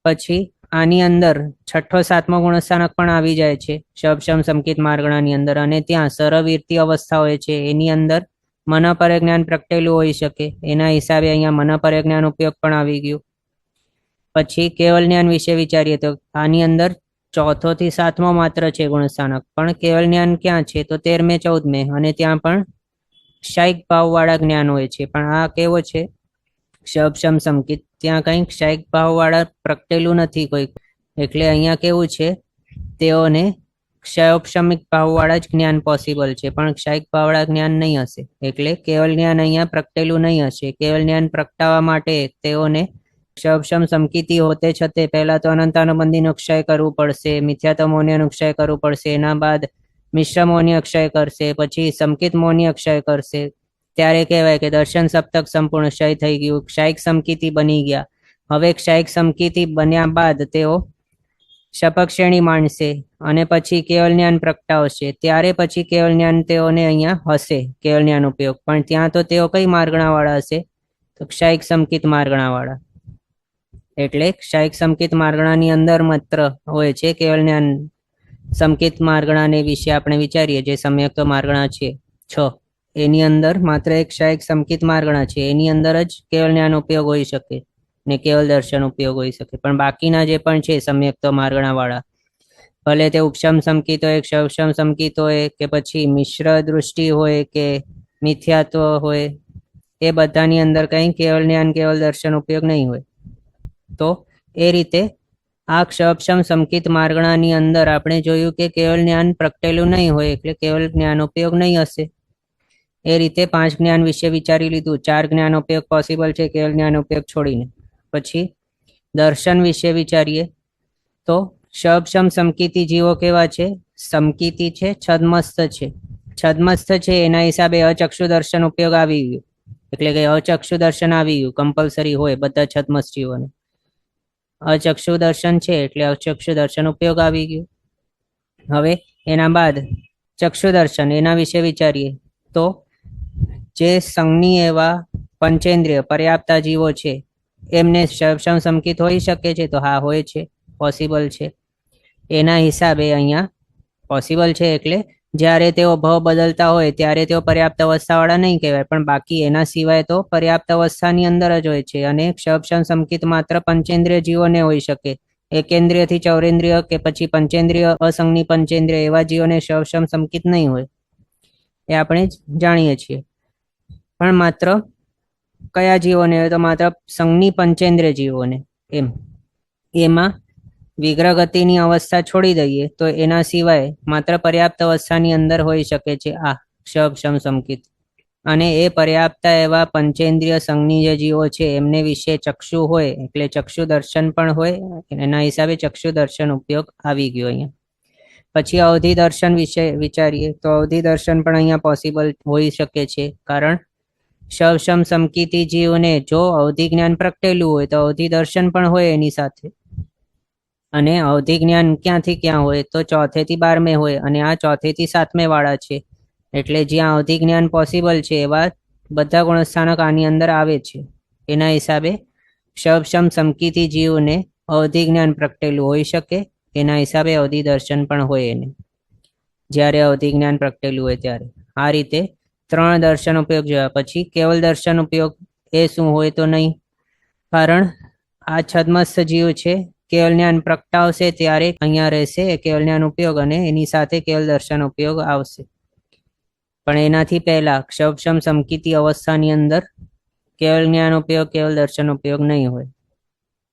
Speaker 1: પછી આની અંદર 6ઠો 7મો ગુણસ્થાનક પણ આવી જાય છે ક્ષપશમ સમકિત માર્ગણાની અંદર, અને ત્યાં સરવૃત્તિ અવસ્થા હોય છે, એની અંદર મનોપરે જ્ઞાન પ્રગટેલું હોઈ શકે. એના હિસાબે અહીંયા મનોપરે જ્ઞાન ઉપયોગ પણ આવી ગયું. પછી કેવલ જ્ઞાન વિશે વિચારીએ તો આની અંદર 4 થી 7મો માત્ર છે ગુણસ્થાનક, પણ કેવલ જ્ઞાન ક્યાં છે? તો 13મે 14મે, અને ત્યાં પણ ક્ષાયિક ભાવવાળા જ્ઞાન હોય છે. પણ આ કેવો છે? ક્ષપશમ સમકિત, ત્યાં કંઈક ક્ષાયિક ભાવવાળા પ્રગટેલું નથી કોઈ. એટલે અહીંયા કેવું છે? તેઓને ક્ષયોપશમિક ભાવવાળા જ જ્ઞાન પોસિબલ છે, પણ ક્ષાયિક ભાવવાળા જ્ઞાન નહીં હશે. એટલે કેવલ જ્ઞાન અહીંયા પ્રગટેલું નહીં હશે. કેવલ જ્ઞાન પ્રગટાવવા માટે તેઓને ક્ષપશમ સમકિતિ હોતે છતે પહેલા તો અનંતાનુબંધીનો ક્ષય કરવું પડશે, મિથ્યાત્વમોનિયનો ક્ષય કરવું પડશે, એના બાદ મિશ્ર મૌન્ય ક્ષય કરશે, પછી સમકિત મૌન્ય ક્ષય કરશે, ત્યારે કહેવાય કે દર્શન સપ્તક સંપૂર્ણ ક્ષય થઈ ગયું, ક્ષાયિક સમકીતિ બની ગયા. હવે ક્ષાયિક સમકીતિ બન્યા બાદ તેઓ શપક શ્રેણી માંડશે અને પછી કેવલ જ્ઞાન પ્રગટાવશે. ત્યારે પછી કેવલ જ્ઞાન તેઓને અહીંયા હશે, કેવલ જ્ઞાન ઉપયોગ. પણ ત્યાં તો તેઓ કઈ માર્ગણા વાળા હશે? તો ક્ષાયિક સમકિત માર્ગણા વાળા. એટલે ક્ષાયિક સમકિત માર્ગણાની અંદર માત્ર હોય છે કેવલ જ્ઞાન. સમકિત માર્ગણાને વિશે આપણે વિચારીએ, જે સંયુક્ત માર્ગણા છે 6, એની અંદર માત્ર એક ક્ષાયિક સમકિત માર્ગણા છે, એની અંદર જ કેવલ જ્ઞાન ઉપયોગ હોઈ શકે ને કેવલ દર્શન ઉપયોગ હોઈ શકે. પણ બાકીના જે પણ છે સંયુક્ત માર્ગણા વાળા, ભલે તે ઉપશમ સમકિત હોય, ક્ષવક્ષમ સમકિત હોય, કે પછી મિશ્ર દૃષ્ટિ હોય કે મિથ્યાત્વ હોય, એ બધાની અંદર કઈ કેવલ જ્ઞાન કેવલ દર્શન ઉપયોગ નહીં હોય. તો એ રીતે આ ક્ષવક્ષમ સમકિત માર્ગણાની અંદર આપણે જોયું કે કેવલ જ્ઞાન પ્રગટેલું નહીં હોય એટલે કેવલ જ્ઞાન ઉપયોગ નહીં હશે. એ રીતે 5 જ્ઞાન વિશે વિચારી લીધું. 4 જ્ઞાન ઉપયોગ પોસિબલ છે કેવલ જ્ઞાન ઉપયોગ છોડીને. પછી દર્શન વિશે વિચારીએ તો ક્ષવક્ષમ સમકિતિ જીવો કેવા છે? સમકિતિ છે, છદ્મસ્થ છે. છદ્મસ્થ છે એના હિસાબે અચક્ષુ દર્શન ઉપયોગ આવી ગયું, એટલે કે અચક્ષુ દર્શન આવી ગયું, કમ્પલસરી હોય બધા છદ્મસ્થ જીવોને. અચક્ષુ દર્શન છે એટલે અચક્ષુ દર્શન ઉપયોગ આવી ગયું. હવે એના બાદ ચક્ષુ દર્શન, એના વિશે વિચારીએ તો જે સંજ્ઞી એવા પંચેન્દ્રિય પર્યાપ્તા જીવો છે એમને ક્ષવક્ષમ સમકિત હોઈ શકે છે? તો હા, હોય છે, પોસિબલ છે. એના હિસાબે અહીંયા પોસિબલ છે એટલે જ્યારે તેઓ ભાવ બદલતા હોય ત્યારે તેઓ પર્યાપ્ત અવસ્થાવાળા નહીં કહેવાય, પણ બાકી એના સિવાય તો પર્યાપ્ત અવસ્થાની અંદર જ હોય છે. અને ક્ષવક્ષમ સમકિત માત્ર પંચેન્દ્રિય જીવોને હોઈ શકે. એકેન્દ્રિયથી ચૌરેન્દ્રિય કે પછી પંચેન્દ્રિય અસંજ્ઞી પંચેન્દ્રિય એવા જીવોને ક્ષવક્ષમ સમકિત નહીં હોય, એ આપણે જાણીએ છીએ. પણ માત્ર કયા જીવોને? તો માત્ર સંજ્ઞી પંચેન્દ્રિય જીવોને. એમાં વિગ્રહ ગતિની અવસ્થા છોડી દઈએ તો એના સિવાય માત્ર પર્યાપ્ત અવસ્થાની અંદર હોઈ શકે છે આ ક્ષવક્ષમ સમકિત. અને એ પર્યાપ્ત એવા પંચેન્દ્રિય સંજ્ઞી જે જીવો છે એમને વિશે ચક્ષુ હોય એટલે ચક્ષુ દર્શન પણ હોય, એના હિસાબે ચક્ષુ દર્શન ઉપયોગ આવી ગયો અહીંયા. પછી અવધિ દર્શન વિશે વિચારીએ તો અવધિ દર્શન પણ અહીંયા પોસિબલ હોઈ શકે છે, કારણ ક્ષવક્ષમ સમકિતિ જીવને જો અવધિ જ્ઞાન પ્રગટેલું હોય તો અવધિ દર્શન પણ હોય એની સાથે. અને અવધિ જ્ઞાન ક્યાંથી ક્યાં હોય? તો 4 થી 12 હોય, અને આ 4 થી 7 વાળા છે. એટલે જ્યાં અવધિ જ્ઞાન પોસિબલ છે એવા બધા ગુણસ્થાનક આની અંદર આવે છે. એના હિસાબે ક્ષવક્ષમ સમકિતિ જીવને અવધિ જ્ઞાન પ્રગટેલું હોઈ શકે, એના હિસાબે અવધિ દર્શન પણ હોય એને, જ્યારે અવધિ જ્ઞાન પ્રગટેલું હોય ત્યારે. આ રીતે 3 દર્શન ઉપયોગ જોયા. પછી કેવલ દર્શન ઉપયોગ એ શું હોય? તો નહીં, કારણ આ છદ્મસ્થ જીવ છે, કેવલ જ્ઞાન પ્રગટાવશે ત્યારે અહીંયા રહેશે કેવલ જ્ઞાન ઉપયોગ, અને એની સાથે કેવલ દર્શન ઉપયોગ આવશે. પણ એનાથી પહેલા ક્ષવક્ષમ સમકિતિ અવસ્થાની અંદર કેવલ જ્ઞાન ઉપયોગ કેવલ દર્શન ઉપયોગ નહીં હોય.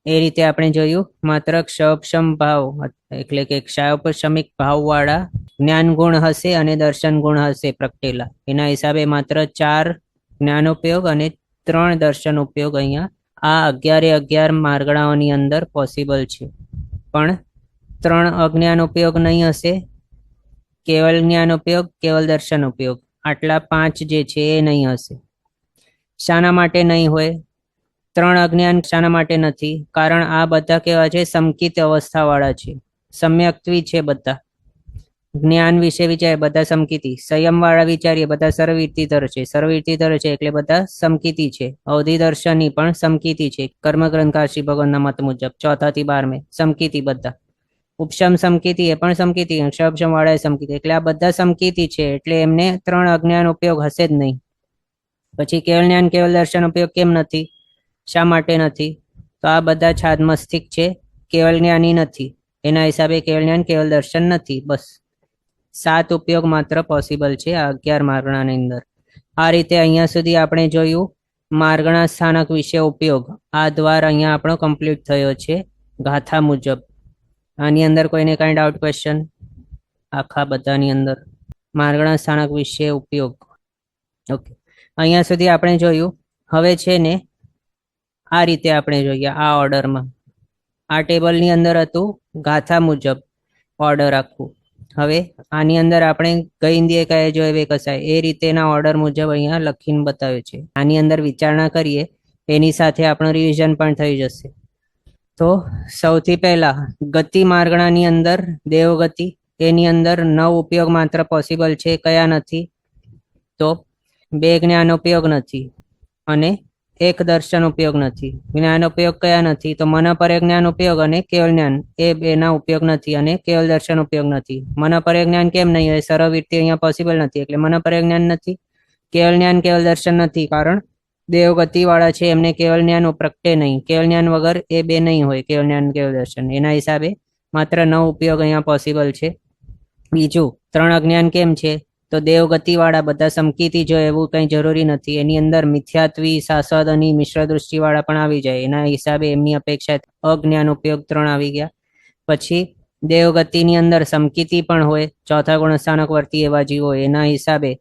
Speaker 1: એ રીતે આપણે જોયું માત્ર ક્ષવક્ષમ ભાવ એટલે કે ક્ષયોપશમિક ભાવવાળા જ્ઞાન ગુણ હશે અને દર્શન ગુણ હશે પ્રગટેલા. એના હિસાબે માત્ર 4 જ્ઞાન ઉપયોગ અને 3 દર્શન ઉપયોગ અહીંયા આ 11 માર્ગણાઓની અંદર પોસિબલ છે. પણ 3 અજ્ઞાન ઉપયોગ નહીં હશે, કેવલ જ્ઞાન ઉપયોગ કેવલ દર્શન ઉપયોગ, આટલા 5 જે છે એ નહીં હશે. શાના માટે નહીં હોય? 3 અજ્ઞાન શાના માટે નથી? કારણ આ બધા કેવા છે? સમકિત અવસ્થા વાળા છે, સમ્યક્ત્વી છે બધા. જ્ઞાન વિશે વિચારે બધા સમકિતિ, સંયમ વાળા વિચારીએ બધા સર્વવૃત્તિધર છે, સર્વવૃત્તિધર છે એટલે બધા સમકિતિ છે. અવધિ દર્શનની પણ સમકિતિ છે, કર્મગ્રંથ કાશી ભગવાનના મત મુજબ 4 થી 12 સમકિતિ બધા. ઉપશમ સમકિતિ એ પણ સમકિતિ, ક્ષવક્ષમ વાળા સમકિતિ, એટલે આ બધા સમકિતિ છે, એટલે એમને 3 અજ્ઞાન ઉપયોગ હશે જ નહીં. પછી કેવલ જ્ઞાન કેવલ દર્શન ઉપયોગ કેમ નથી? શા માટે નથી? તો આ બધા છાદ્મસ્તિક છે, કેવલ જ્ઞાની નથી, એના હિસાબે કેવલ જ્ઞાન કેવલ દર્શન નથી. બસ 7 ઉપયોગ માત્ર પોસિબલ છે આ 11 માર્ગણાની અંદર. આ રીતે અહીંયા સુધી આપણે જોયું માર્ગણા સ્થાનક વિશે ઉપયોગ. આ દ્વાર અહીંયા આપણો કમ્પ્લીટ થયો છે ગાથા મુજબ. આની અંદર કોઈને કાંઈ ડાઉટ, ક્વેશ્ચન? આખા બધાની અંદર માર્ગણા સ્થાનક વિશે ઉપયોગ. ઓકે, અહીંયા સુધી આપણે જોયું. હવે છે ને આ રીતે આપણે જોઈએ આ ઓર્ડરમાં. આ ટેબલની અંદર હતું ગાથા મુજબ ઓર્ડર આખું. હવે આની અંદર આપણે કઈ ઇન્દ્રિય કહે જો એ કસાય એ રીતેના ઓર્ડર મુજબ અહીંયા લખીને બતાવ્યું છે. આની અંદર વિચારણા કરીએ એની સાથે આપણું રિવિઝન પણ થઈ જશે. તો સૌથી પહેલા ગતિ માર્ગણાની અંદર દેવગતિ, એની અંદર 9 ઉપયોગ માત્ર પોસિબલ છે. કયા નથી? તો 2 જ્ઞાન ઉપયોગ નથી અને 1 દર્શન ઉપયોગ નથી. જ્ઞાન ઉપયોગ કયા નથી? તો મન પરે જ્ઞાન ઉપયોગ અને કેવલ જ્ઞાન, એ બેના ઉપયોગ નથી અને કેવલ દર્શન ઉપયોગ નથી. મન પરે જ્ઞાન કેમ નહીં હોય? સર્વવૃત્તિ અહીંયા પોસિબલ નથી એટલે મન પરે જ્ઞાન નથી. કેવલ જ્ઞાન કેવલ દર્શન નથી કારણ દેવગતિ વાળા છે એમને કેવલ જ્ઞાન પ્રગટે નહીં. કેવલ જ્ઞાન વગર એ બે નહીં હોય, કેવલ જ્ઞાન કેવલ દર્શન. એના હિસાબે માત્ર 9 ઉપયોગ અહીંયા પોસિબલ છે. બીજું 3 અજ્ઞાન કેમ છે? તો દેવગતિ વાળા બધા સમકીતી જો એવું કંઈ જરૂરી નથી. એની અંદર મિથ્યાત્વી, શાશ્વતની, મિશ્ર દૃષ્ટિ વાળા પણ આવી જાય. એના હિસાબે એમની અપેક્ષા અજ્ઞાન ઉપયોગ 3 આવી ગયા. પછી દેવગતિની અંદર સમકીતી પણ હોય, ચોથા ગુણસ્થાનક વર્તી એવા જીવો, એના હિસાબે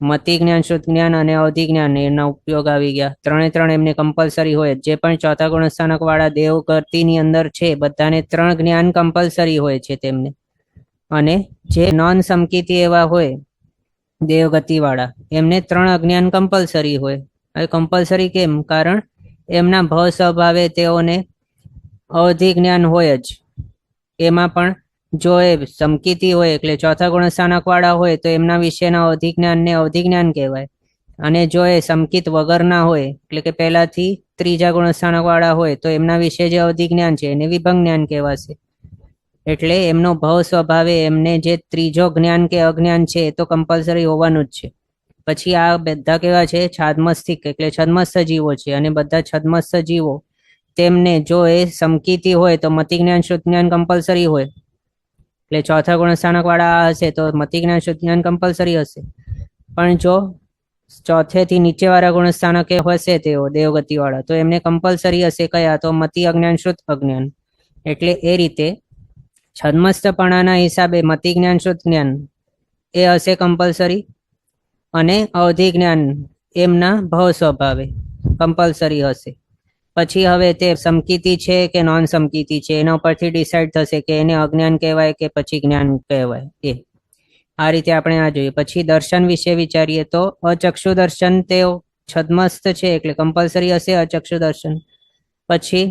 Speaker 1: મતિ જ્ઞાન, શુદ્ધ જ્ઞાન અને અવધિ જ્ઞાન એના ઉપયોગ આવી ગયા. 3 એમને કમ્પલસરી હોય. જે પણ ચોથા ગુણસ્થાનક વાળા દેવગતિની અંદર છે બધાને 3 જ્ઞાન કમ્પલસરી હોય છે તેમને. અને જે નોન સમકીતી એવા હોય દેવગતિ વાળા એમને 3 અજ્ઞાન કમ્પલસરી હોય. હવે કમ્પલસરી કેમ? કારણ એમના ભવ સ્વભાવે તેઓને અવધિ જ્ઞાન હોય જ. એમાં પણ જો એ સમકીતી હોય એટલે ચોથા ગુણસ્થાનક વાળા હોય તો એમના વિશેના અવધિ જ્ઞાનને અવધિ જ્ઞાન કહેવાય. અને જો એ સમકીત વગરના હોય એટલે કે પહેલાથી 3જા ગુણસ્થાનક વાળા હોય તો એમના વિશે જે અવધિ જ્ઞાન છે એને વિભંગ જ્ઞાન કહેવાશે. એટલે એમનો ભવ સ્વભાવે એમને જે 3જો જ્ઞાન કે અજ્ઞાન છે એ તો કમ્પલસરી હોવાનું જ છે. પછી આ બધા કેવા છે? છાદમસ્તિક એટલે છદ્મસ્થ જીવો છે. અને બધા છદ્મસ્થ જીવો તેમને જો એ સમકીતી હોય તો મતિ જ્ઞાન, શુદ્ધ જ્ઞાન કમ્પલસરી હોય. એટલે ચોથા ગુણસ્થાનક વાળા હશે તો મતિ જ્ઞાન, શુદ્ધ જ્ઞાન કમ્પલસરી હશે. પણ જો ચોથેથી નીચે વાળા ગુણસ્થાનકે હશે તેઓ દેવગતિ વાળા તો એમને કમ્પલસરી હશે કયા? તો મતિ અજ્ઞાન, શુદ્ધ અજ્ઞાન. એટલે એ રીતે છદ્મસ્થપણાના હિસાબે મતિ જ્ઞાન, શુદ્ધ જ્ઞાન એ હશે કમ્પલસરી. અને અવધિ જ્ઞાન એમના ભવ સ્વભાવે કમ્પલસરી હશે. પછી હવે તે સમકીતી છે કે નોન સમકીતી છે એના ઉપરથી ડિસાઇડ થશે કે એને અજ્ઞાન કહેવાય કે પછી જ્ઞાન કહેવાય. આ રીતે આપણે આ જોઈએ. પછી દર્શન વિશે વિચારીએ તો અચક્ષુ દર્શન તેઓ છદ્મસ્થ છે એટલે કમ્પલસરી હશે અચક્ષુ દર્શન. પછી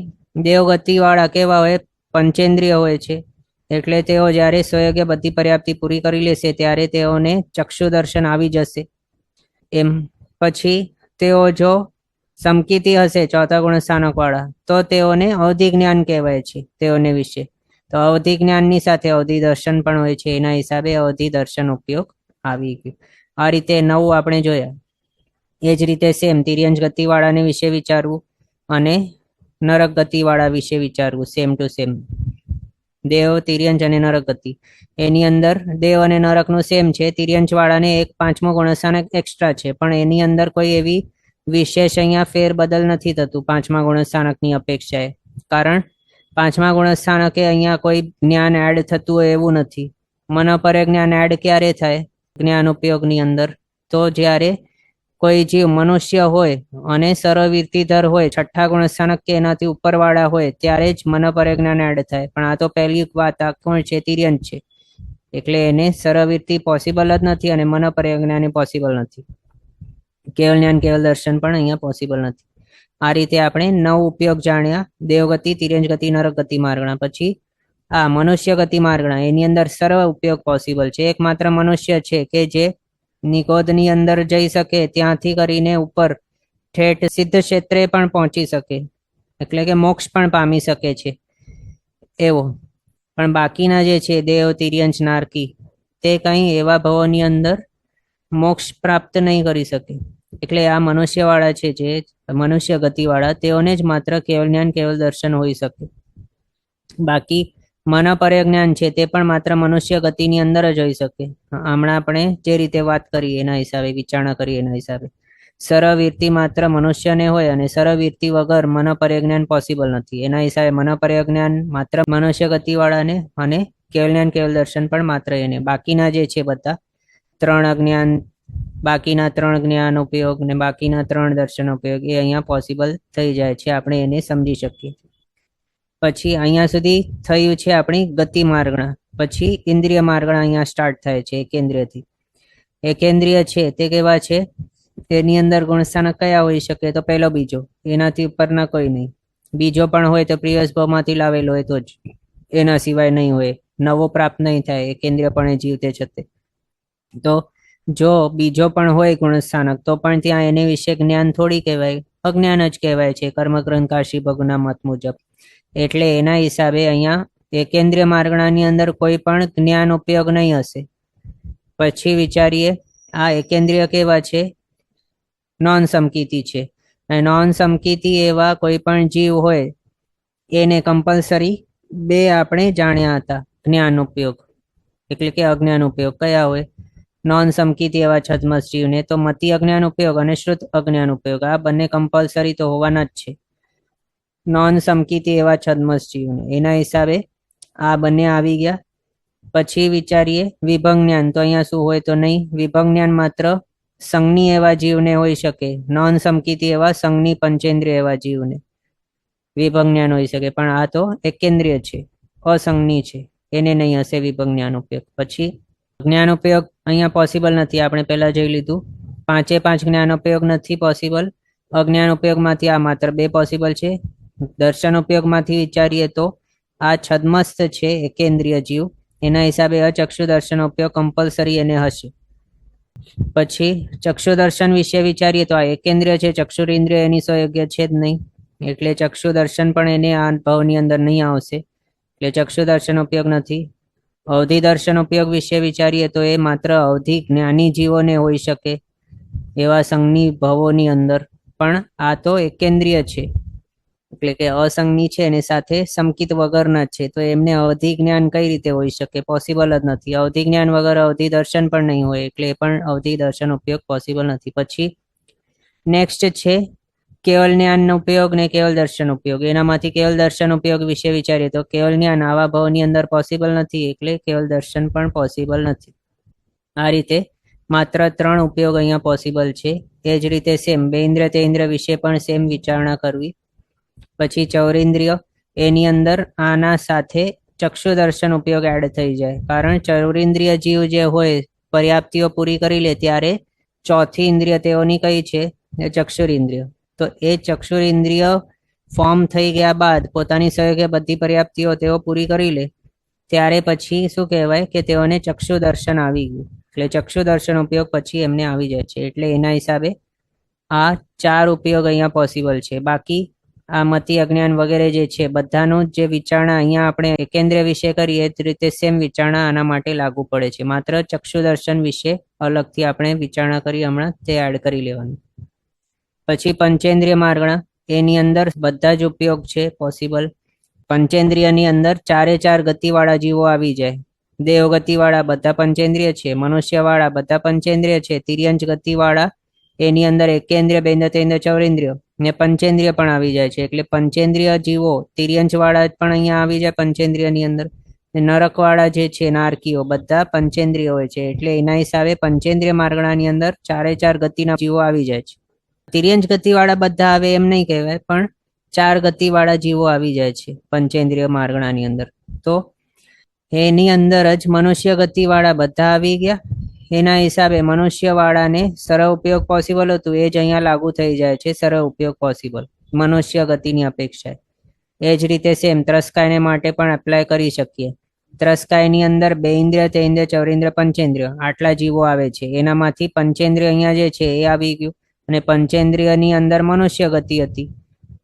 Speaker 1: દેવગતિ વાળા કેવા હોય? પંચેન્દ્રિય હોય છે એટલે તેઓ જ્યારે સ્વયોગ્ય બધી પર્યાપ્તિ પૂરી કરી લેશે ત્યારે તેઓને ચક્ષુ દર્શન આવી જશે એમ. પછી તેઓ જો સમકીતી હશે ચોથા ગુણસ્થાનક વાળા તો તેઓને અવધિ જ્ઞાન કહેવાય છે તેઓને વિશે. તો અવધિ જ્ઞાનની સાથે અવધિ દર્શન પણ હોય છે. એના હિસાબે અવધિ દર્શન ઉપયોગ આવી ગયું. આ રીતે 9 આપણે જોયા. એ જ રીતે સેમ તિર્યંજ ગતિ વાળાને વિશે વિચારવું અને નરક ગતિ વાળા વિશે વિચારવું. સેમ ટુ સેમ દેવ, તિર્યંજ અને નરક ગતિ. એની અંદર દેવ અને નરકનું સેમ છે. તિર્યંજ વાળાને 5મો ગુણસ્થાનક એક્સ્ટ્રા છે પણ એની અંદર કોઈ એવી વિશેષ અહીંયા ફેરબદલ નથી થતું 5મા ગુણસ્થાનકની અપેક્ષાએ. કારણ 5મા ગુણસ્થાનકે અહીંયા કોઈ જ્ઞાન એડ થતું હોય એવું નથી. મન પરે જ્ઞાન એડ ક્યારે થાય? જ્ઞાન ઉપયોગની અંદર. તો જ્યારે કોઈ જીવ મનુષ્ય હોય અને સર્વવૃત્તિધર હોય, 6ઠા ગુણસ્થાનક કે એનાથી ઉપરવાળા હોય ત્યારે જ મન પરે જ્ઞાન એડ થાય. પણ આ તો પહેલી વાત આ કોણ છે? તિર્યંજ છે. એટલે એને સર્વવૃત્તિ પોસિબલ જ નથી અને મન પરે જ્ઞાન પોસિબલ નથી. કેવલ જ્ઞાન, કેવલ દર્શન પણ અહીંયા પોસિબલ નથી. આ રીતે આપણે 9 ઉપયોગ જાણ્યા. દેવગતિ, તિર્યંજ ગતિ, નરક ગતિ માર્ગણા. પછી આ મનુષ્ય ગતિ માર્ગણા. એની અંદર સર્વ ઉપયોગ પોસિબલ છે. એકમાત્ર મનુષ્ય છે કે જે નિગોદની અંદર જઈ શકે, ત્યાંથી કરીને ઉપર ઠેઠ સિદ્ધ ક્ષેત્રે પણ પહોંચી શકે, એટલે કે મોક્ષ પણ પામી શકે છે એવો. પણ બાકીના જે છે દેવ, તિર્યંજ, નારકી તે કંઈ એવા ભવોની અંદર મોક્ષ પ્રાપ્ત નહીં કરી શકે. એટલે આ મનુષ્ય વાળા છે જે મનુષ્ય ગતિ વાળા તેઓને જ માત્ર કેવલ જ્ઞાન, કેવલ દર્શન હોઈ શકે. બાકી મન પરે જ્ઞાન છે તે પણ માત્ર મનુષ્ય ગતિની અંદર જ હોઈ શકે. હમણાં આપણે જે રીતે વાત કરી એના હિસાબે, વિચારણા કરી એના હિસાબે સર્વવૃત્તિ માત્ર મનુષ્યને હોય અને સર્વવૃત્તિ વગર મન પરે જ્ઞાન પોસિબલ નથી. એના હિસાબે મન પરે જ્ઞાન માત્ર મનુષ્ય ગતિ વાળાને અને કેવલ જ્ઞાન, કેવલ દર્શન પણ માત્ર એને. બાકીના જે છે બધા 3 અજ્ઞાન, બાકીના 3 જ્ઞાન ઉપયોગ ને બાકીના 3 દર્શન ઉપયોગ એ અહીંયા પોસિબલ થઈ જાય છે. આપણે એને સમજી શકીએ. પછી અહીંયા સુધી થયું છે આપણી ગતિ માર્ગણા. પછી ઇન્દ્રિય માર્ગણા અહીંયા સ્ટાર્ટ થાય છે એકેન્દ્રિયથી. એકેન્દ્રિય છે તે કેવા છે? એની અંદર ગુણસ્થાનક કયા હોઈ શકે? તો પહેલો બીજો, એનાથી ઉપરના કોઈ નહીં. બીજો પણ હોય તો પ્રિયસ ભાવમાંથી લાવેલો હોય તો જ, એના સિવાય નહીં હોય. નવો પ્રાપ્ત નહીં થાય એકેન્દ્રિય પણ જીવતે છતે. તો જો બીજો પણ હોય ગુણસ્થાનક તો પણ ત્યાં એને વિશે જ્ઞાન થોડી કહેવાય, અજ્ઞાન જ કહેવાય છે કર્મગ્રંથ કાશી ભગના મત મુજબ. એટલે એના હિસાબે અહીંયા એકેન્દ્રિય માર્ગણાની અંદર કોઈ પણ જ્ઞાન ઉપયોગ નહીં હશે. પછી વિચારીએ આ એકેન્દ્રિય કેવા છે? નોન સમકીતી છે. નોન સમકીતી એવા કોઈ પણ જીવ હોય એને કમ્પલસરી બે આપણે જાણ્યા હતા જ્ઞાન ઉપયોગ, એટલે કે અજ્ઞાન ઉપયોગ. કયા હોય? નોન સમકીતી એવા છદ્મસ જીવને તો મતિ અજ્ઞાન ઉપયોગ અને શ્રુત અજ્ઞાન ઉપયોગ, આ બંને કમ્પલસરી તો હોવાના જ છે. નોન સમકીતી એવા છદ્મસ જીવને, એના હિસાબે આ બંને આવી ગયા. પછી વિચારીએ વિભંગ જ્ઞાન, તો અહીંયા શું હોય? તો નહીં. વિભંગ જ્ઞાન માત્ર સંજ્ઞી એવા જીવને હોઈ શકે, નોન સમકીતી એવા સંજ્ઞી પંચેન્દ્રિય એવા જીવને વિભંગ જ્ઞાન હોઈ શકે, પણ આ તો એકેન્દ્રિય છે, અસંજ્ઞી છે, એને નહીં હશે વિભંગ જ્ઞાન ઉપયોગ. પછી જ્ઞાન ઉપયોગ અહીંયા પોસિબલ નથી, આપણે પહેલા જોઈ લીધું. 5 જ્ઞાન ઉપયોગ નથી પોસિબલ. અજ્ઞાન ઉપયોગમાંથી આ માત્ર 2 પોસિબલ છે. દર્શન ઉપયોગમાંથી વિચારીએ તો આ છદ્મસ્થ છે એકેન્દ્રિય જીવ, એના હિસાબે અચક્ષુ દર્શન ઉપયોગ કમ્પલસરી એને હશે. પછી ચક્ષુ દર્શન વિશે વિચારીએ તો આ એકેન્દ્રિય છે, ચક્ષુરેન્દ્રિય એની સ્વયોગ્ય છે જ નહીં, એટલે ચક્ષુ દર્શન પણ એને આ ભાવની અંદર નહીં આવશે, એટલે ચક્ષુ દર્શન ઉપયોગ નથી. અવધિ દર્શન ઉપયોગ વિશે વિચારીએ તો એ માત્ર અવધિ જ્ઞાની જીવોને હોઈ શકે એવા સંજ્ઞી ભવોની અંદર, પણ આ તો એકેન્દ્રિય છે, એટલે કે અસંજ્ઞી છે અને સાથે સમકિત વગરના છે, તો એમને અવધિ જ્ઞાન કઈ રીતે હોઈ શકે? પોસિબલ જ નથી. અવધિ જ્ઞાન વગર અવધિ દર્શન પણ નહીં હોય, એટલે એ પણ અવધિ દર્શન ઉપયોગ પોસિબલ નથી. પછી નેક્સ્ટ છે કેવલ જ્ઞાનનો ઉપયોગ ને કેવલ દર્શન ઉપયોગ. એનામાંથી કેવલ દર્શન ઉપયોગ વિશે વિચારીએ તો કેવલ જ્ઞાન આવા ભાવની અંદર પોસિબલ નથી, એટલે કેવલ દર્શન પણ પોસિબલ નથી. આ રીતે માત્ર 3 ઉપયોગ અહીંયા પોસિબલ છે. એ જ રીતે સેમ બે ઇન્દ્રિય તે ઇન્દ્રિય વિશે પણ સેમ વિચારણા કરવી. પછી ચૌરેન્દ્રિય, એની અંદર આના સાથે ચક્ષુ દર્શન ઉપયોગ એડ થઈ જાય, કારણ ચૌરેન્દ્રિય જીવ જે હોય પર્યાપ્તિઓ પૂરી કરી લે ત્યારે ચોથી ઇન્દ્રિય તેઓની કઈ છે? ચક્ષુરેન્દ્રિય. તો એ ચક્ષુરેન્દ્રિય ફોર્મ થઈ ગયા બાદ પોતાની સહયોગે બધી પર્યાપ્તિઓ તેઓ પૂરી કરી લે ત્યારે પછી શું કહેવાય કે તેઓને ચક્ષુ દર્શન આવી ગયું, એટલે ચક્ષુ દર્શન ઉપયોગ પછી એમને આવી જાય છે. એટલે એના હિસાબે આ 4 ઉપયોગ અહીંયા પોસિબલ છે. બાકી આ મતિ અજ્ઞાન વગેરે જે છે બધાનું જે વિચારણા અહીંયા આપણે એકેન્દ્રિય વિશે કરીએ એ જ રીતે સેમ વિચારણા આના માટે લાગુ પડે છે. માત્ર ચક્ષુ દર્શન વિશે અલગથી આપણે વિચારણા કરી, હમણાં તે એડ કરી લેવાનું. પછી પંચેન્દ્રિય માર્ગણા, એની અંદર બધા જ ઉપયોગ છે પોસિબલ. પંચેન્દ્રિયની અંદર 4 ગતિવાળા જીવો આવી જાય. દેવ ગતિવાળા બધા પંચેન્દ્રિય છે, મનુષ્યવાળા બધા પંચેન્દ્રિય છે, તિર્યંચ ગતિવાળા એની અંદર એકેન્દ્રિય, બેન્દ્રેન્દ્રિય, ચૌરેન્દ્રિય ને પંચેન્દ્રિય પણ આવી જાય છે. એટલે પંચેન્દ્રિય જીવો તિર્યંચ વાળા પણ અહીંયા આવી જાય પંચેન્દ્રિયની અંદર. નરક વાળા જે છે નારકીઓ બધા પંચેન્દ્રિય હોય છે, એટલે એના હિસાબે પંચેન્દ્રિય માર્ગણાની અંદર 4 ગતિના જીવો આવી જાય છે. તિર્યંચ ગતિવાળા બધા આવે એમ નહીં કહેવાય, પણ 4 ગતિવાળા જીવો આવી જાય છે પંચેન્દ્રિય માર્ગણાની અંદર. તો એની અંદર જ મનુષ્ય ગતિવાળા બધા આવી ગયા. એના હિસાબે મનુષ્ય વાળાને સરળ ઉપયોગ પોસિબલ હતું એ જ અહીંયા લાગુ થઈ જાય છે, સરળ ઉપયોગ પોસિબલ મનુષ્ય ગતિની અપેક્ષાએ. એ જ રીતે સેમ ત્રસ્કાયને માટે પણ એપ્લાય કરી શકીએ. ત્રસ્કાયની અંદર 2 ઇન્દ્રિય, તે ઇન્દ્રિય, ચૌરેન્દ્રિય, પંચેન્દ્રિય આટલા જીવો આવે છે. એનામાંથી પંચેન્દ્રિય અહીંયા જે છે એ આવી ગયું, અને પંચેન્દ્રિયની અંદર મનુષ્ય ગતિ હતી,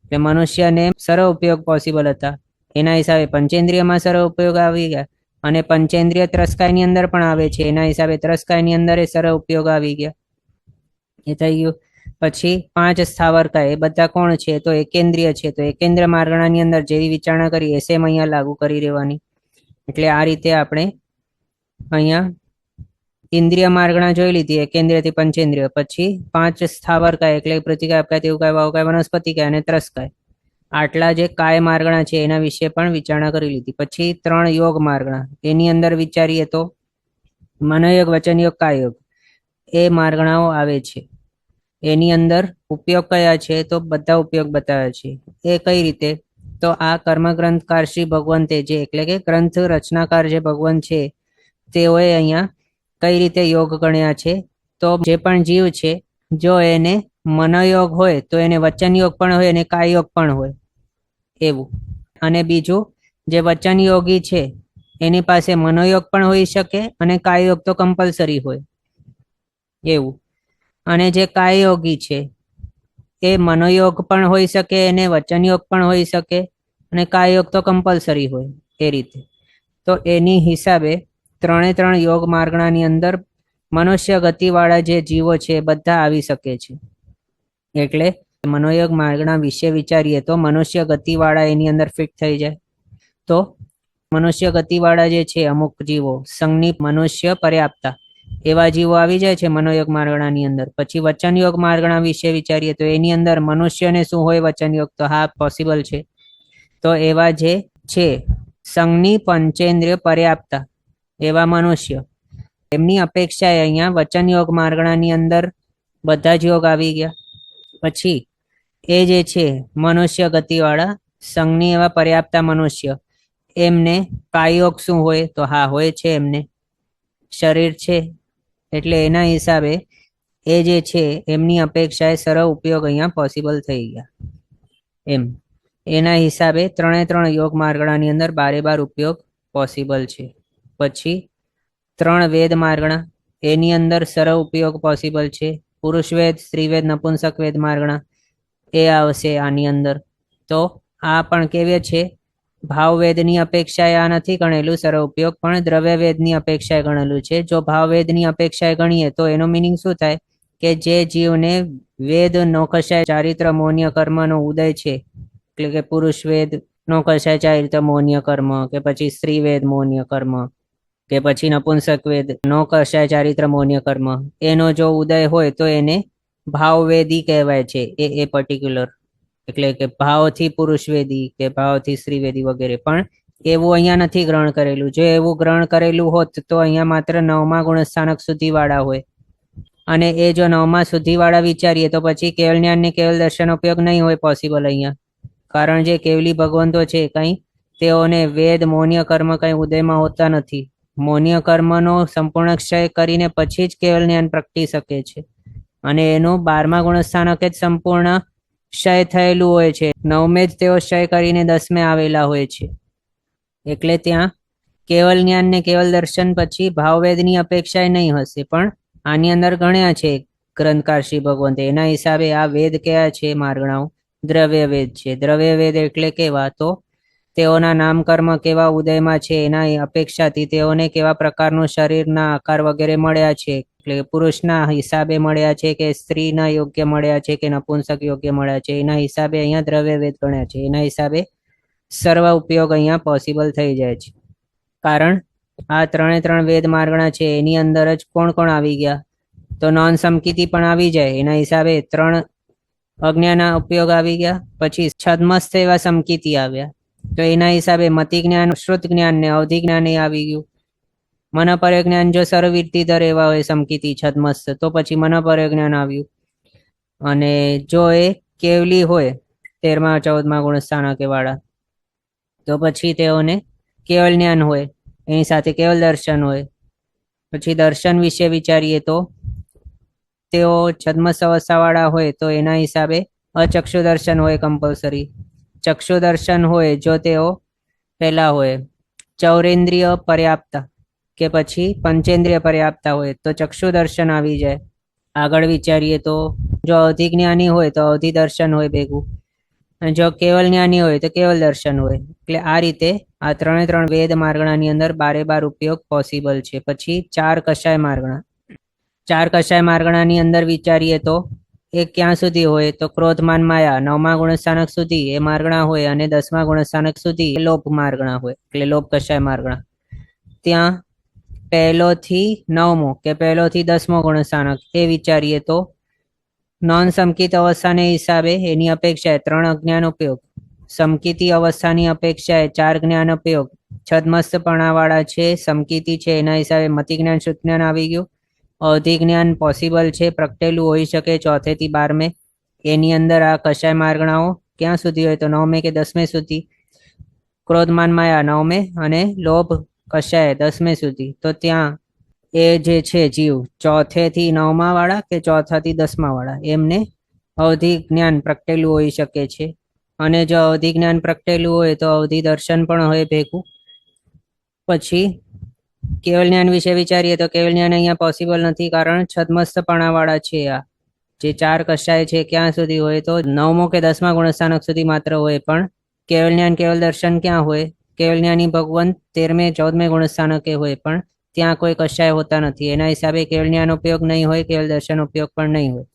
Speaker 1: એટલે મનુષ્યને સરળ ઉપયોગ પોસિબલ હતા. એના હિસાબે પંચેન્દ્રિયમાં સરળ ઉપયોગ આવી ગયા, અને પંચેન્દ્રિય ત્રસ્કાયની અંદર પણ આવે છે, એના હિસાબે ત્રસ્કાયની અંદર એ સરળ ઉપયોગ આવી ગયા. એ થઈ ગયું. પછી 5 સ્થાવરકાય, એ બધા કોણ છે? તો એકેન્દ્રિય છે. તો એકેન્દ્ર માર્ગણાની અંદર જેવી વિચારણા કરી એ સેમ અહીંયા લાગુ કરી રહેવાની. એટલે આ રીતે આપણે અહીંયા ઇન્દ્રિય માર્ગણા જોઈ લીધી, એકેન્દ્રિયથી પંચેન્દ્રિય. પછી 5 સ્થાવરકાય એટલે પ્રતિકાય, અપકાય, તેવકાય, વાવકાય, વનસ્પતિકાય અને ત્રસ્કાય, આટલા જે કાય માર્ગણા છે એના વિશે પણ વિચારણા કરી લીધી. પછી 3 યોગ માર્ગણા, એની અંદર વિચારીએ તો મનોયોગ, વચનયોગ, કાયયોગ એ માર્ગણાઓ આવે છે. એની અંદર ઉપયોગ કયા છે? તો બધા ઉપયોગ બતાવ્યા છે. એ કઈ રીતે? તો આ કર્મગ્રંથકાર શ્રી ભગવંતે જે એટલે કે ગ્રંથ રચનાકાર જે ભગવાન છે તેઓએ અહીંયા કઈ રીતે યોગ ગણ્યા છે? તો જે પણ જીવ છે જો એને મનોયોગ હોય તો એને વચન યોગ પણ હોય અને કાય યોગ પણ હોય એવું. અને બીજું જે વચન યોગી છે એની પાસે મનોયોગ પણ હોઈ શકે અને કાય યોગ તો કમ્પલસરી હોય એવું. અને જે કાય યોગી છે એ મનોયોગ પણ હોઈ શકે અને વચન યોગ પણ હોઈ શકે અને કાય યોગ તો કમ્પલસરી હોય એ રીતે. તો એની હિસાબે 3 યોગ માર્ગણાની અંદર મનુષ્ય ગતિવાળા જે જીવો છે બધા આવી શકે છે. એટલે મનોયોગ માર્ગણા વિશે વિચારીએ તો મનુષ્ય ગતિવાળા એની અંદર ફિટ થઈ જાય. તો મનુષ્ય ગતિવાળા જે છે અમુક જીવો સંજ્ઞી મનુષ્ય પર્યાપ્તા એવા જીવો આવી જાય છે મનોયોગ માર્ગણાની અંદર. પછી વચન યોગ માર્ગણા વિશે વિચારીએ તો એની અંદર મનુષ્યને શું હોય વચન યોગ? તો હા પોસિબલ છે. તો એવા જે છે સંજ્ઞી પંચેન્દ્રિય પર્યાપ્તા એવા મનુષ્ય એમની અપેક્ષાએ અહીંયા વચન યોગ માર્ગણાની અંદર બધા જ યોગ આવી ગયા. પછી એ જે છે મનુષ્ય ગતિવાળા સંજ્ઞી એવા પર્યાપ્તા મનુષ્ય એમને કાયોગ શું હોય? તો હા હોય છે, એમને શરીર છે એટલે એના હિસાબે એ જે છે એમની અપેક્ષાએ સરળ ઉપયોગ અહીંયા પોસિબલ થઈ ગયા એમ. એના હિસાબે 3 યોગ માર્ગણાની અંદર 12 ઉપયોગ પોસિબલ છે. પછી 3 વેદ માર્ગણા એની અંદર સરળ ઉપયોગ પોસિબલ છે. પુરુષ વેદ, સ્ત્રી વેદ, નપુંસક વેદ માર્ગણા એ આવશે આની અંદર. તો આ પણ કેવી છે? ભાવવેદની અપેક્ષાએ આ નથી ગણેલું સરળ ઉપયોગ, પણ દ્રવ્ય વેદની અપેક્ષાએ ગણેલું છે. જો ભાવવેદની અપેક્ષાએ ગણીએ તો એનો મિનિંગ શું થાય કે જે જીવને વેદ નોકશાય ચારિત્ર મૌન્ય કર્મનો ઉદય છે એટલે કે પુરુષ વેદ નોકશાય ચારિત્ર મૌન્ય કર્મ કે પછી સ્ત્રી વેદ મૌન્ય કર્મ કે પછી નપુંસક વેદ નોકશાય ચારિત્ર મૌન્ય કર્મ એનો જો ઉદય હોય તો એને ભાવવેદી કહેવાય છે. એ પર્ટિક્યુલર એટલે કે ભાવથી પુરુષવેદી કે ભાવથી સ્ત્રીવેદી વગેરે. પણ એવું અહીંયા નથી ગ્રહણ કરેલું. જો એવું ગ્રહણ કરેલું હોત તો અહીંયા માત્ર 9મા ગુણસ્થાનક સુધી વાળા હોય. અને એ જો 9મા સુધી વાળા વિચારીએ તો પછી કેવલ જ્ઞાન ને કેવલ દર્શન ઉપયોગ નહીં હોય પોસિબલ અહીંયા. કારણ જે કેવલી ભગવંતો છે કઈ તેઓને વેદ મૌન્ય કર્મ કઈ ઉદયમાં હોતા નથી. મૌન્ય કર્મનો સંપૂર્ણ ક્ષય કરીને પછી જ કેવલ જ્ઞાન પ્રગટી શકે છે. અને એનું 12મા ગુણસ્થાનક જ સંપૂર્ણ ક્ષય થયેલું હોય છે. 9મે જ તેઓ ક્ષય કરીને 10મે આવેલા હોય છે. એટલે ત્યાં કેવલ જ્ઞાન ને કેવલ દર્શન પછી ભાવવેદની અપેક્ષાએ નહીં હશે. પણ આની અંદર ગણ્યા છે ગ્રંથકાર શ્રી ભગવંતે. એના હિસાબે આ વેદ કયા છે માર્ગણાઓ? દ્રવ્ય વેદ છે. દ્રવ્ય વેદ એટલે કેવા? તો તેઓના નામકર્મ કેવા ઉદયમાં છે એના અપેક્ષાથી તેઓને કેવા પ્રકારનું શરીરના આકાર વગેરે મળ્યા છે, એટલે પુરુષના હિસાબે મળ્યા છે કે સ્ત્રીના યોગ્ય મળ્યા છે કે નપુંસક યોગ્ય મળ્યા છે, એના હિસાબે અહીંયા દ્રવ્ય વેદ ગણ્યા છે. એના હિસાબે સર્વ ઉપયોગ અહીંયા પોસિબલ થઈ જાય છે. કારણ આ 3 વેદ માર્ગણા છે એની અંદર જ કોણ કોણ આવી ગયા? તો નોન સમકીતિ પણ આવી જાય. એના હિસાબે 3 અજ્ઞાના ઉપયોગ આવી ગયા. પછી છદ્મસ્થ એવા સમકીતિ આવ્યા. તો એના હિસાબે મતિ જ્ઞાન, શ્રુત જ્ઞાન ને અવધિ જ્ઞાન એ આવી ગયું. મનપર્ય જ્ઞાન જો સર્વવૃત્તિધર એવા હોય સમકીતિ છદ્મસ્થ તો પછી મનપર્ય જ્ઞાન આવ્યું. અને જો એ કેવલી હોય 13મા 14મા ગુણસ્થાનક વાળા તો પછી તેઓને કેવલ જ્ઞાન હોય, એની સાથે કેવલ દર્શન હોય. પછી દર્શન વિશે વિચારીએ તો તેઓ છદ્મસ્થ અવસ્થાવાળા હોય તો એના હિસાબે અચક્ષુ દર્શન હોય કમ્પલસરી. ચક્ષુ દર્શન હોય જો તેઓ પહેલા હોય ચૌરેન્દ્રિય પર્યાપ્તા કે પછી પંચેન્દ્રિય પર્યાપ્તા હોય તો ચક્ષુ દર્શન આવી જાય. આગળ વિચારીએ તો જો અવધિ જ્ઞાની હોય તો અવધિ દર્શન હોય ભેગું, અને જો કેવલ જ્ઞાની હોય તો કેવલ દર્શન હોય. એટલે આ રીતે આ 3 વેદ માર્ગણાની અંદર 12 ઉપયોગ પોસિબલ છે. પછી 4 કષાય માર્ગણા. 4 કષાય માર્ગણાની અંદર વિચારીએ તો એ ક્યાં સુધી હોય? તો ક્રોધમાન માયા 9મા ગુણસ્થાનક સુધી એ માર્ગણા હોય અને 10મા ગુણસ્થાનક સુધી એ લોભ માર્ગણા હોય, એટલે લોભ કષાય માર્ગણા. ત્યાં 1 થી 9મો કે 1 થી 10મો ગુણસ્થાનક એ વિચારીએ તો નોન સમકિત અવસ્થાને હિસાબે એની અપેક્ષાએ 3 અજ્ઞાન ઉપયોગ, સમકિતિ અવસ્થાની અપેક્ષાએ 4 જ્ઞાન ઉપયોગ, છદ્મસ્થપણા વાળા છે સમકિતિ છે એના હિસાબે મતિ જ્ઞાન શુદ્ધ જ્ઞાન આવી ગયું. અવધિ જ્ઞાન પોસિબલ છે, પ્રગટેલું હોઈ શકે 4 થી 12મે. એની અંદર આ કષાય માર્ગણાઓ ક્યાં સુધી હોય તો 9મે કે 10મે સુધી, ક્રોધમાન માયા 9મે અને લોભ કષાય 10મે સુધી. તો ત્યાં એ જે છે જીવ 4થે થી 9મા વાળા કે 4થા થી 10મા વાળા એમને અવધિ જ્ઞાન પ્રગટેલું હોઈ શકે છે. અને જો અવધિ જ્ઞાન પ્રગટેલું હોય તો અવધિ દર્શન પણ હોય ભેગું. પછી કેવલ જ્ઞાન વિશે વિચારીએ તો કેવલ જ્ઞાન અહીંયા પોસિબલ નથી, કારણ છદ્મસ્તપણા વાળા છે. આ જે 4 કષાય છે ક્યાં સુધી હોય તો 9મો કે 10મા ગુણસ્થાનક સુધી માત્ર હોય. પણ કેવલ જ્ઞાન કેવલ દર્શન ક્યાં હોય? કેવલ જ્ઞાની ભગવંત 13મે 14મે ગુણસ્થાનકે હોય, પણ ત્યાં કોઈ કષાય હોતા નથી. એના હિસાબે કેવલ જ્ઞાન ઉપયોગ નહીં હોય, કેવલ દર્શન ઉપયોગ પણ નહીં હોય.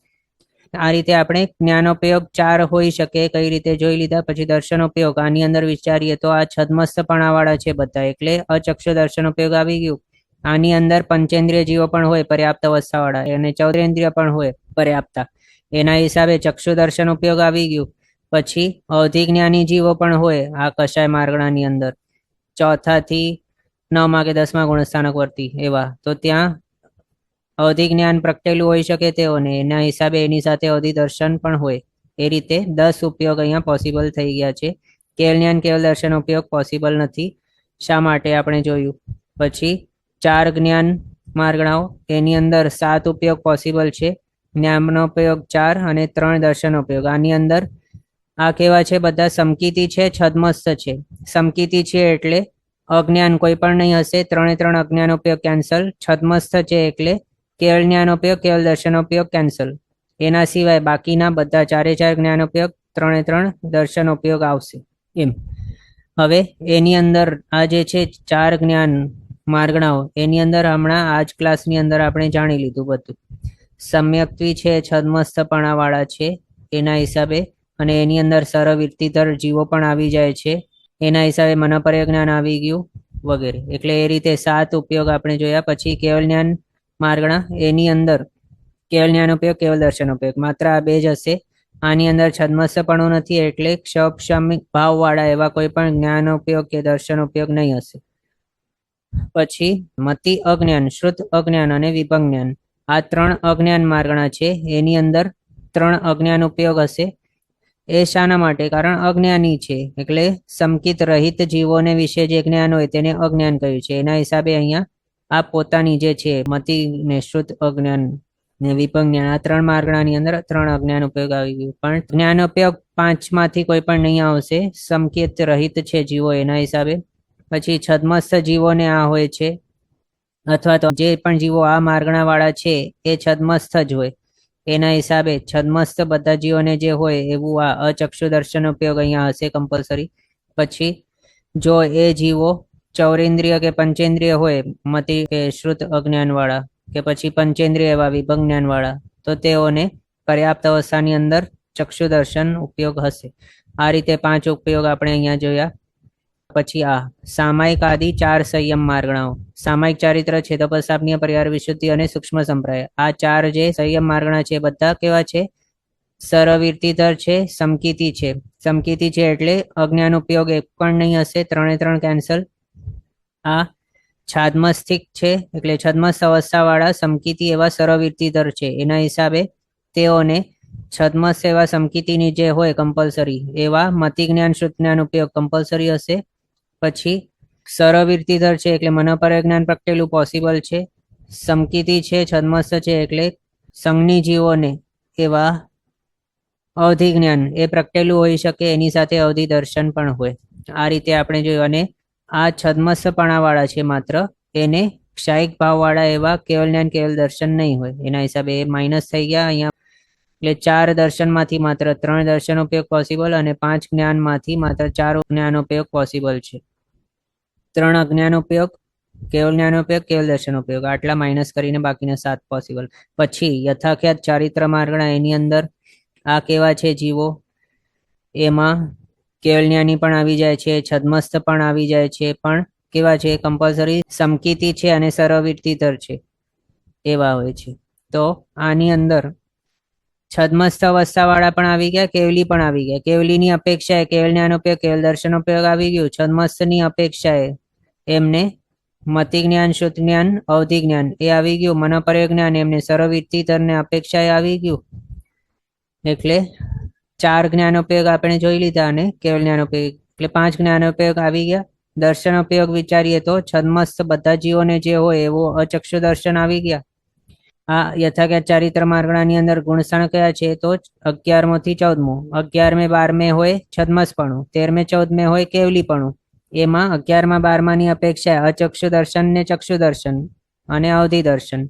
Speaker 1: આ રીતે આપણે જ્ઞાનોપયોગ 4 હોઈ શકે કઈ રીતે જોઈ લીધા. પછી દર્શનોપયોગ આની અંદર વિચારીએ તો આ છદ્મસ્તપણા વાળા છે બધા, એટલે અચક્ષુ દર્શનોપયોગ આવી ગયું. આની અંદર પંચેન્દ્રિય જીવો પણ હોય પર્યાપ્ત અવસ્થા વાળા, અને ચૌદ્રેન્દ્રિય પણ હોય પર્યાપ્તા. એના હિસાબે ચક્ષુ દર્શન ઉપયોગ આવી ગયું. પછી અવધિ જ્ઞાની જીવો પણ હોય આ કષાય માર્ગણાની અંદર 4થા થી 9મા કે 10મા ગુણસ્થાનક વર્તી એવા. તો ત્યાં અવધિ જ્ઞાન પ્રગટેલું હોઈ શકે તેઓને, એના હિસાબે એની સાથે અવધિ દર્શન પણ હોય. એ રીતે 10 ઉપયોગ અહીંયા પોસિબલ થઈ ગયા છે. કેવલ જ્ઞાન કેવલ દર્શન ઉપયોગ પોસિબલ નથી. શા માટે આપણે જોયું. પછી 4 જ્ઞાન માર્ગણાઓ, એની અંદર 7 ઉપયોગ પોસિબલ છે. જ્ઞાનનો ઉપયોગ 4 અને 3 દર્શન ઉપયોગ. આની અંદર આ કેવા છે બધા સમકીતિ છે, છદ્મસ્ત છે. સમકીતિ છે એટલે અજ્ઞાન કોઈ પણ નહીં હશે, 3 અજ્ઞાન ઉપયોગ કેન્સલ. છદ્મસ્ત છે એટલે કેવલ જ્ઞાન ઉપયોગ કેવલ દર્શન ઉપયોગ કેન્સલ. એના સિવાય બાકીના બધા 4 જ્ઞાન ઉપયોગ 3 દર્શન ઉપયોગ આવશે એમ. હવે એની અંદર આ જે છે 4 જ્ઞાન માર્ગણાઓ, એની અંદર હમણાં આજ ક્લાસની અંદર આપણે જાણી લીધું બધું. સમ્યક્ત્વી છે, છદ્મસ્તપણા વાળા છે એના હિસાબે, અને એની અંદર સરવિરતિધર જીવો પણ આવી જાય છે એના હિસાબે મનોપર્ય જ્ઞાન આવી ગયું વગેરે. એટલે એ રીતે 7 ઉપયોગ આપણે જોયા. પછી કેવલ જ્ઞાન માર્ગણા, એની અંદર કેવલ જ્ઞાન ઉપયોગ કેવલ દર્શન ઉપયોગ માત્ર આ 2 જ હશે. આની અંદર છદ્મસ્તપણું નથી, એટલે ક્ષમિક ભાવ વાળા એવા કોઈ પણ જ્ઞાન ઉપયોગ કે દર્શન ઉપયોગ નહીં હશે. પછી મતિ અજ્ઞાન, શ્રુત અજ્ઞાન અને વિભંગ જ્ઞાન, આ 3 અજ્ઞાન માર્ગણા છે. એની અંદર 3 અજ્ઞાન ઉપયોગ હશે. એ શાના માટે? કારણ અજ્ઞાની છે, એટલે સમકિત રહિત જીવોને વિશે જે જ્ઞાન હોય તેને અજ્ઞાન કહ્યું છે. એના હિસાબે અહીંયા આ પોતાની જે છે મતિ ને શ્રુત અજ્ઞાન ને વિભંગ જ્ઞાન, આ 3 માર્ગણાની અંદર 3 અજ્ઞાન ઉપયોગ આવી ગયું. પણ જ્ઞાન ઉપયોગ 5 માંથી કોઈ પણ નહીં આવશે, સમકિત રહિત છે જીવો એના હિસાબે. પછી છદ્મસ્ત જીવોને આ હોય છે, અથવા તો જે પણ જીવો આ માર્ગણા વાળા છે એ છદ્મસ્ત જ હોય. એના હિસાબે છદ્મસ્ત બધા જીવોને જે હોય એવું આ અચક્ષુ દર્શન ઉપયોગ અહીંયા હશે કમ્પલસરી. પછી જો એ જીવો ચૌરેન્દ્રિય કે પંચેન્દ્રિય હોય, મતિ કે શ્રુત અજ્ઞાન વાળા, કે પછી પંચેન્દ્રિય એવા વિભંગ જ્ઞાન વાળા, તો તેઓને પર્યાપ્ત અવસ્થાની અંદર ચક્ષુ દર્શન ઉપયોગ હશે. આ રીતે 5 ઉપયોગ આપણે અહીંયા જોયા. પછી આ સામાયિક આદિ 4 સંયમ માર્ગણાઓ, સામાયિક ચારિત્ર છે, તપસ્સાપનીય પરિવાર વિશુદ્ધિ અને સૂક્ષ્મ સંપ્રાય, આ 4 જે સંયમ માર્ગણા છે બધા કેવા છે? સરવિરતિધર છે, સમકીતિ છે. સમકીતિ છે એટલે અજ્ઞાન ઉપયોગ એક પણ નહીં હશે, 3 કેન્સલ. આ છાદ્મસ્થિક છે એટલે છદ્મસ્થ અવસ્થા વાળા સમકીતિ એવા સરવિરતિધર છે. એના હિસાબે તેઓને છદ્મસ્થ એવા સમકીતિની જે હોય કમ્પલસરી એવા મતિ જ્ઞાન શ્રુત જ્ઞાન ઉપયોગ કમ્પલસરી હશે. પછી સરવિરતિધર છે એટલે મનોપર્ય જ્ઞાન પ્રગટેલું પોસિબલ છે. સમકીતિ છે, છદ્મસ્થ છે એટલે સંજ્ઞી જીવોને એવા અવધિ જ્ઞાન એ પ્રગટેલું હોઈ શકે, એની સાથે અવધિ દર્શન પણ હોય. આ રીતે આપણે જોયું. અને આ છદ્મસ્થપણા વાળા છે માત્ર, એને ક્ષાયિક ભાવ વાળા એવા કેવલ જ્ઞાન કેવલ દર્શન નહીં હોય. એના હિસાબે એ માઇનસ થઈ ગયા અહીંયા. એટલે 4 દર્શનમાંથી માત્ર 3 દર્શન ઉપયોગ પોસિબલ, અને 5 જ્ઞાનમાંથી માત્ર 4 જ્ઞાન ઉપયોગ પોસિબલ છે. 3 અજ્ઞાન ઉપયોગ, કેવલ જ્ઞાન ઉપયોગ, કેવલ દર્શન ઉપયોગ, આટલા માઇનસ કરીને બાકીના 7 પોસિબલ. પછી યથાખ્યાત ચારિત્ર માર્ગણા, એની અંદર આ કેવા છે જીવો? એમાં કેવલ જ્ઞાની પણ આવી જાય છે, છદ્મસ્થ પણ આવી જાય છે, પણ કેવા છે? કમ્પલસરી સમકીતિ છે અને સરવિરતિધર છે એવા હોય છે. તો આની અંદર છદ્મસ્થ અવસ્થા વાળા પણ આવી ગયા, કેવલી પણ આવી ગયા. કેવલીની અપેક્ષાએ કેવલ જ્ઞાન ઉપયોગ કેવલ દર્શન ઉપયોગ આવી ગયું. છદ્મસ્થની અપેક્ષાએ એમને મતિ જ્ઞાન શ્રુત જ્ઞાન અવધિ જ્ઞાન એ આવી ગયું. મનોપર્ય જ્ઞાન એમને સરવિરતિધર ને અપેક્ષાએ આવી ગયું. એટલે 4 જ્ઞાનોપયોગ આપણે જોઈ લીધા અને કેવલ જ્ઞાનોપયોગ, એટલે 5 જ્ઞાનોપયોગ આવી ગયા. દર્શનોપયોગ વિચારીએ તો છદ્મસ્થ બધા જીવોને જે હોય એવો અચક્ષુ દર્શન આવી ગયા. આ યથાખ્યાત ચારિત્ર માર્ગણાની અંદર ગુણસાણ કયા છે તો 11મો થી 14મો. 11મે 12મે હોય છદ્મસપણું, 13મે 14મે હોય કેવલીપણું. એમાં 11માં 12માની અપેક્ષા અચક્ષુ દર્શન ને ચક્ષુ દર્શન અને અવધિ દર્શન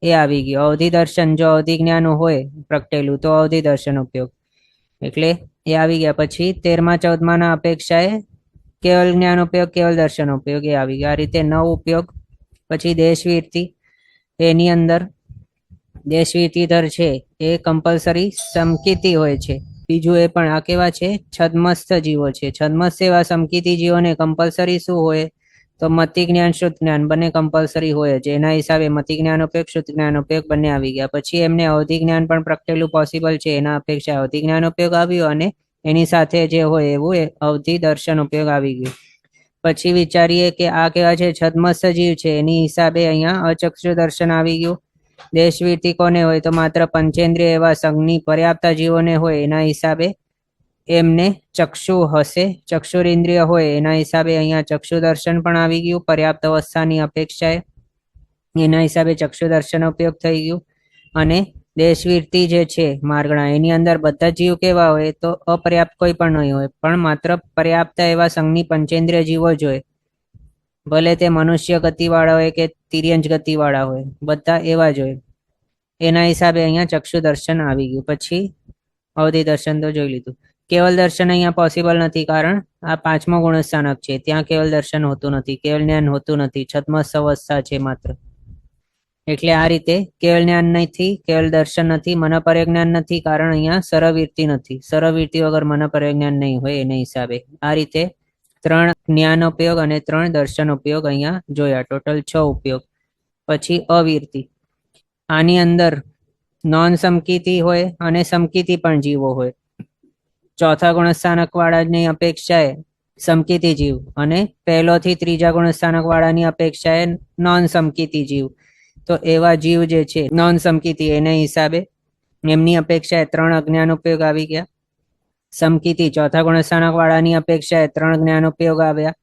Speaker 1: એ આવી ગયું. અવધિ દર્શન જો અવધિ જ્ઞાન હોય પ્રગટેલું તો અવધિ દર્શન ઉપયોગ, એટલે એ આવી ગયા. પછી 13મા 14માના અપેક્ષાએ કેવલ જ્ઞાન ઉપયોગ, કેવલ દર્શન ઉપયોગ એ આવી ગયા. આ રીતે 9 ઉપયોગ. પછી દેશવીરતી, એની અંદર દેશવીરતીધર છે એ કમ્પલસરી સમકીતી હોય છે. બીજું એ પણ આ કેવા છે છદ્મસ્થ જીવો છે. છદ્મસ્થ એવા સમકીતી જીવોને કમ્પલસરી શું હોય તો મતિ જ્ઞાન શુદ્ધ જ્ઞાન બંને કમ્પલસરી હોય છે. એના હિસાબે મતિ જ્ઞાન ઉપયોગ શુદ્ધ જ્ઞાન ઉપયોગ બંને આવી ગયા. પછી એમને અવધિ જ્ઞાન પણ પ્રગટેલું પોસિબલ છે, એના અપેક્ષા અવધિ જ્ઞાન ઉપયોગ આવ્યો અને એની સાથે જે હોય એવું અવધિ દર્શન ઉપયોગ આવી ગયું. પછી વિચારીએ કે આ કેવા છે છદ્મસ્થ જીવ છે, એની હિસાબે અહીંયા અચક્ષુ દર્શન આવી ગયું. દેશવીરતી કોને હોય તો માત્ર પંચેન્દ્રિય એવા સંઘની પર્યાપ્ત જીવોને હોય એના હિસાબે એમને ચક્ષુ હશે. ચક્ષુરિન્દ્રિય હોય એના હિસાબે અહીંયા ચક્ષુ દર્શન પણ આવી ગયું પર્યાપ્ત અવસ્થાની અપેક્ષાએ, એના હિસાબે ચક્ષુ દર્શન ઉપયોગ થઈ ગયું. અને દેશવીરતી જે છે માર્ગણા એની અંદર બધા જીવ કેવા હોય તો અપર્યાપ્ત કોઈ પણ નહીં હોય, પણ માત્ર પર્યાપ્ત એવા સંઘની પંચેન્દ્રિય જીવો જ હોય, ભલે તે મનુષ્ય ગતિવાળા હોય કે તિર્યંજ ગતિવાળા હોય, બધા એવા જ હોય. એના હિસાબે અહીંયા ચક્ષુ દર્શન આવી ગયું. પછી અવધિ દર્શન તો જોઈ લીધું. કેવલ દર્શન અહીંયા પોસિબલ નથી, કારણ આ 5મો ગુણસ્થાનક છે, ત્યાં કેવલ દર્શન હોતું નથી, કેવલ જ્ઞાન હોતું નથી, છદ્મસ્થ અવસ્થા છે માત્ર. એટલે આ રીતે કેવલ જ્ઞાન નથી, કેવલ દર્શન નથી, મનપર્ય જ્ઞાન નથી, કારણ અહીંયા સરવીરતી નથી. સરવીરતી વગર મનપર્ય જ્ઞાન નહીં હોય એને હિસાબે. આ રીતે 3 જ્ઞાન ઉપયોગ અને 3 દર્શન ઉપયોગ અહીંયા જોયા, ટોટલ 6 ઉપયોગ. પછી અવીરતી, આની અંદર નોન સમકીતી હોય અને સમકીતી પણ જીવો હોય. ચોથા ગુણસ્થાનક વાળાની અપેક્ષાએ સમકીતી જીવ અને 1લો થી 3જા ગુણસ્થાનક વાળાની અપેક્ષાએ નોન સમકીતી જીવ. તો એવા જીવ જે છે નોન સમકીતી એને હિસાબે એમની અપેક્ષાએ 3 અજ્ઞાન ઉપયોગ આવી ગયા. સમકીતી ચોથા ગુણસ્થાનક વાળાની અપેક્ષાએ 3 જ્ઞાન ઉપયોગ આવ્યા.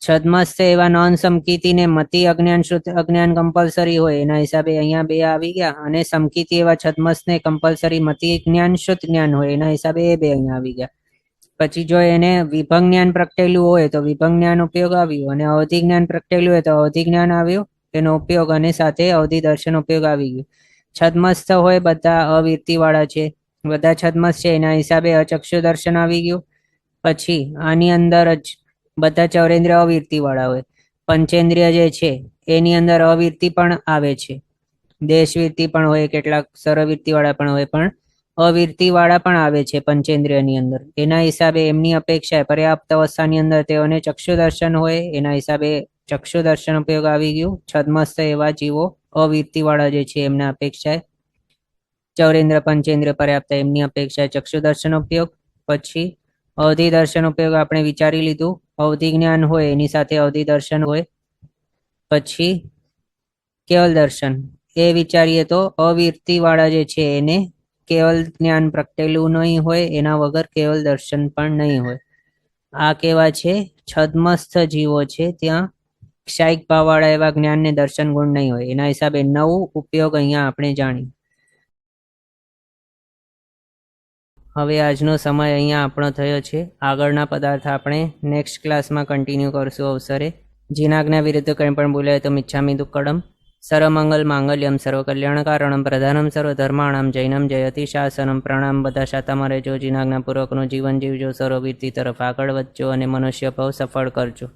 Speaker 1: છદ્મસ્થ એવા નોન સમકીતીને મતિ અજ્ઞાન શુદ્ધ અજ્ઞાન કમ્પલસરી હોય એના હિસાબે અહીંયા 2 આવી ગયા. અને સમકીતી એવા છદ્મસ્થને કમ્પલસરી મતિ જ્ઞાન શુદ્ધ જ્ઞાન હોય એના હિસાબે એ 2 અહીંયા આવી ગયા. પછી જો એને વિભંગ જ્ઞાન પ્રગટેલું હોય તો વિભંગ જ્ઞાન ઉપયોગ આવ્યું, અને અવધિ જ્ઞાન પ્રગટેલું હોય તો અવધિ જ્ઞાન આવ્યું એનો ઉપયોગ, અને સાથે અવધિ દર્શન ઉપયોગ આવી ગયું. છદ્મસ્થ હોય બધા અવીરતી વાળા છે, બધા છદ્મસ્થ છે એના હિસાબે અચક્ષુ દર્શન આવી ગયું. પછી આની અંદર જ બધા ચૌરેન્દ્રિય અવીરતી વાળા હોય. પંચેન્દ્રિય જે છે એની અંદર અવીરતી પણ આવે છે, દેશવીરતી પણ હોય, કેટલાક સરવીરતી વાળા પણ હોય, પણ અવીરતી વાળા પણ આવે છે પંચેન્દ્રિયની અંદર. એના હિસાબે એમની અપેક્ષા પર્યાપ્ત અવસ્થાની અંદર તેઓને ચક્ષુ દર્શન હોય એના હિસાબે ચક્ષુ દર્શન ઉપયોગ આવી ગયું. છદ્મસ્થ એવા જીવો અવીરતી વાળા જે છે એમના અપેક્ષાએ ચૌરેન્દ્ર પંચેન્દ્ર પર્યાપ્ત એમની અપેક્ષાએ ચક્ષુ દર્શન ઉપયોગ. પછી અવધિ દર્શન ઉપયોગ આપણે વિચારી લીધું, અવધિ જ્ઞાન હોય એની સાથે અવધિ દર્શન હોય. પછી કેવલ દર્શન એ વિચારીએ તો અવીરતી વાળા જે છે એને કેવલ જ્ઞાન પ્રગટેલું નહીં હોય, એના વગર કેવલ દર્શન પણ નહીં હોય. આ કેવા છે છદ્મસ્થ જીવો છે, ત્યાં ક્ષાયિક ભાવવાળા એવા જ્ઞાનને દર્શન ગુણ નહીં હોય. એના હિસાબે 9 ઉપયોગ અહીંયા આપણે જાણી. હવે આજનો સમય અહીંયા આપણો થયો છે. આગળના પદાર્થ આપણે નેક્સ્ટ ક્લાસમાં કન્ટિન્યુ કરશું અવસરે. જીનાજ્ઞા વિરુદ્ધ કંઈ પણ બોલાય તો મિચ્છામિ દુક્કડમ. સર્વમંગલ માંગલ્યમ સર્વકલ્યાણકારણમ પ્રધાનમ સર્વધર્માણામ જૈનમ જયતિ શાસનમ. પ્રણામ. બધા શાતામાં રહેજો, જીનાજ્ઞાપૂર્વકનું જીવન જીવજો, સર્વવીરતી તરફ આગળ વધજો અને મનુષ્ય ભાવ સફળ કરજો.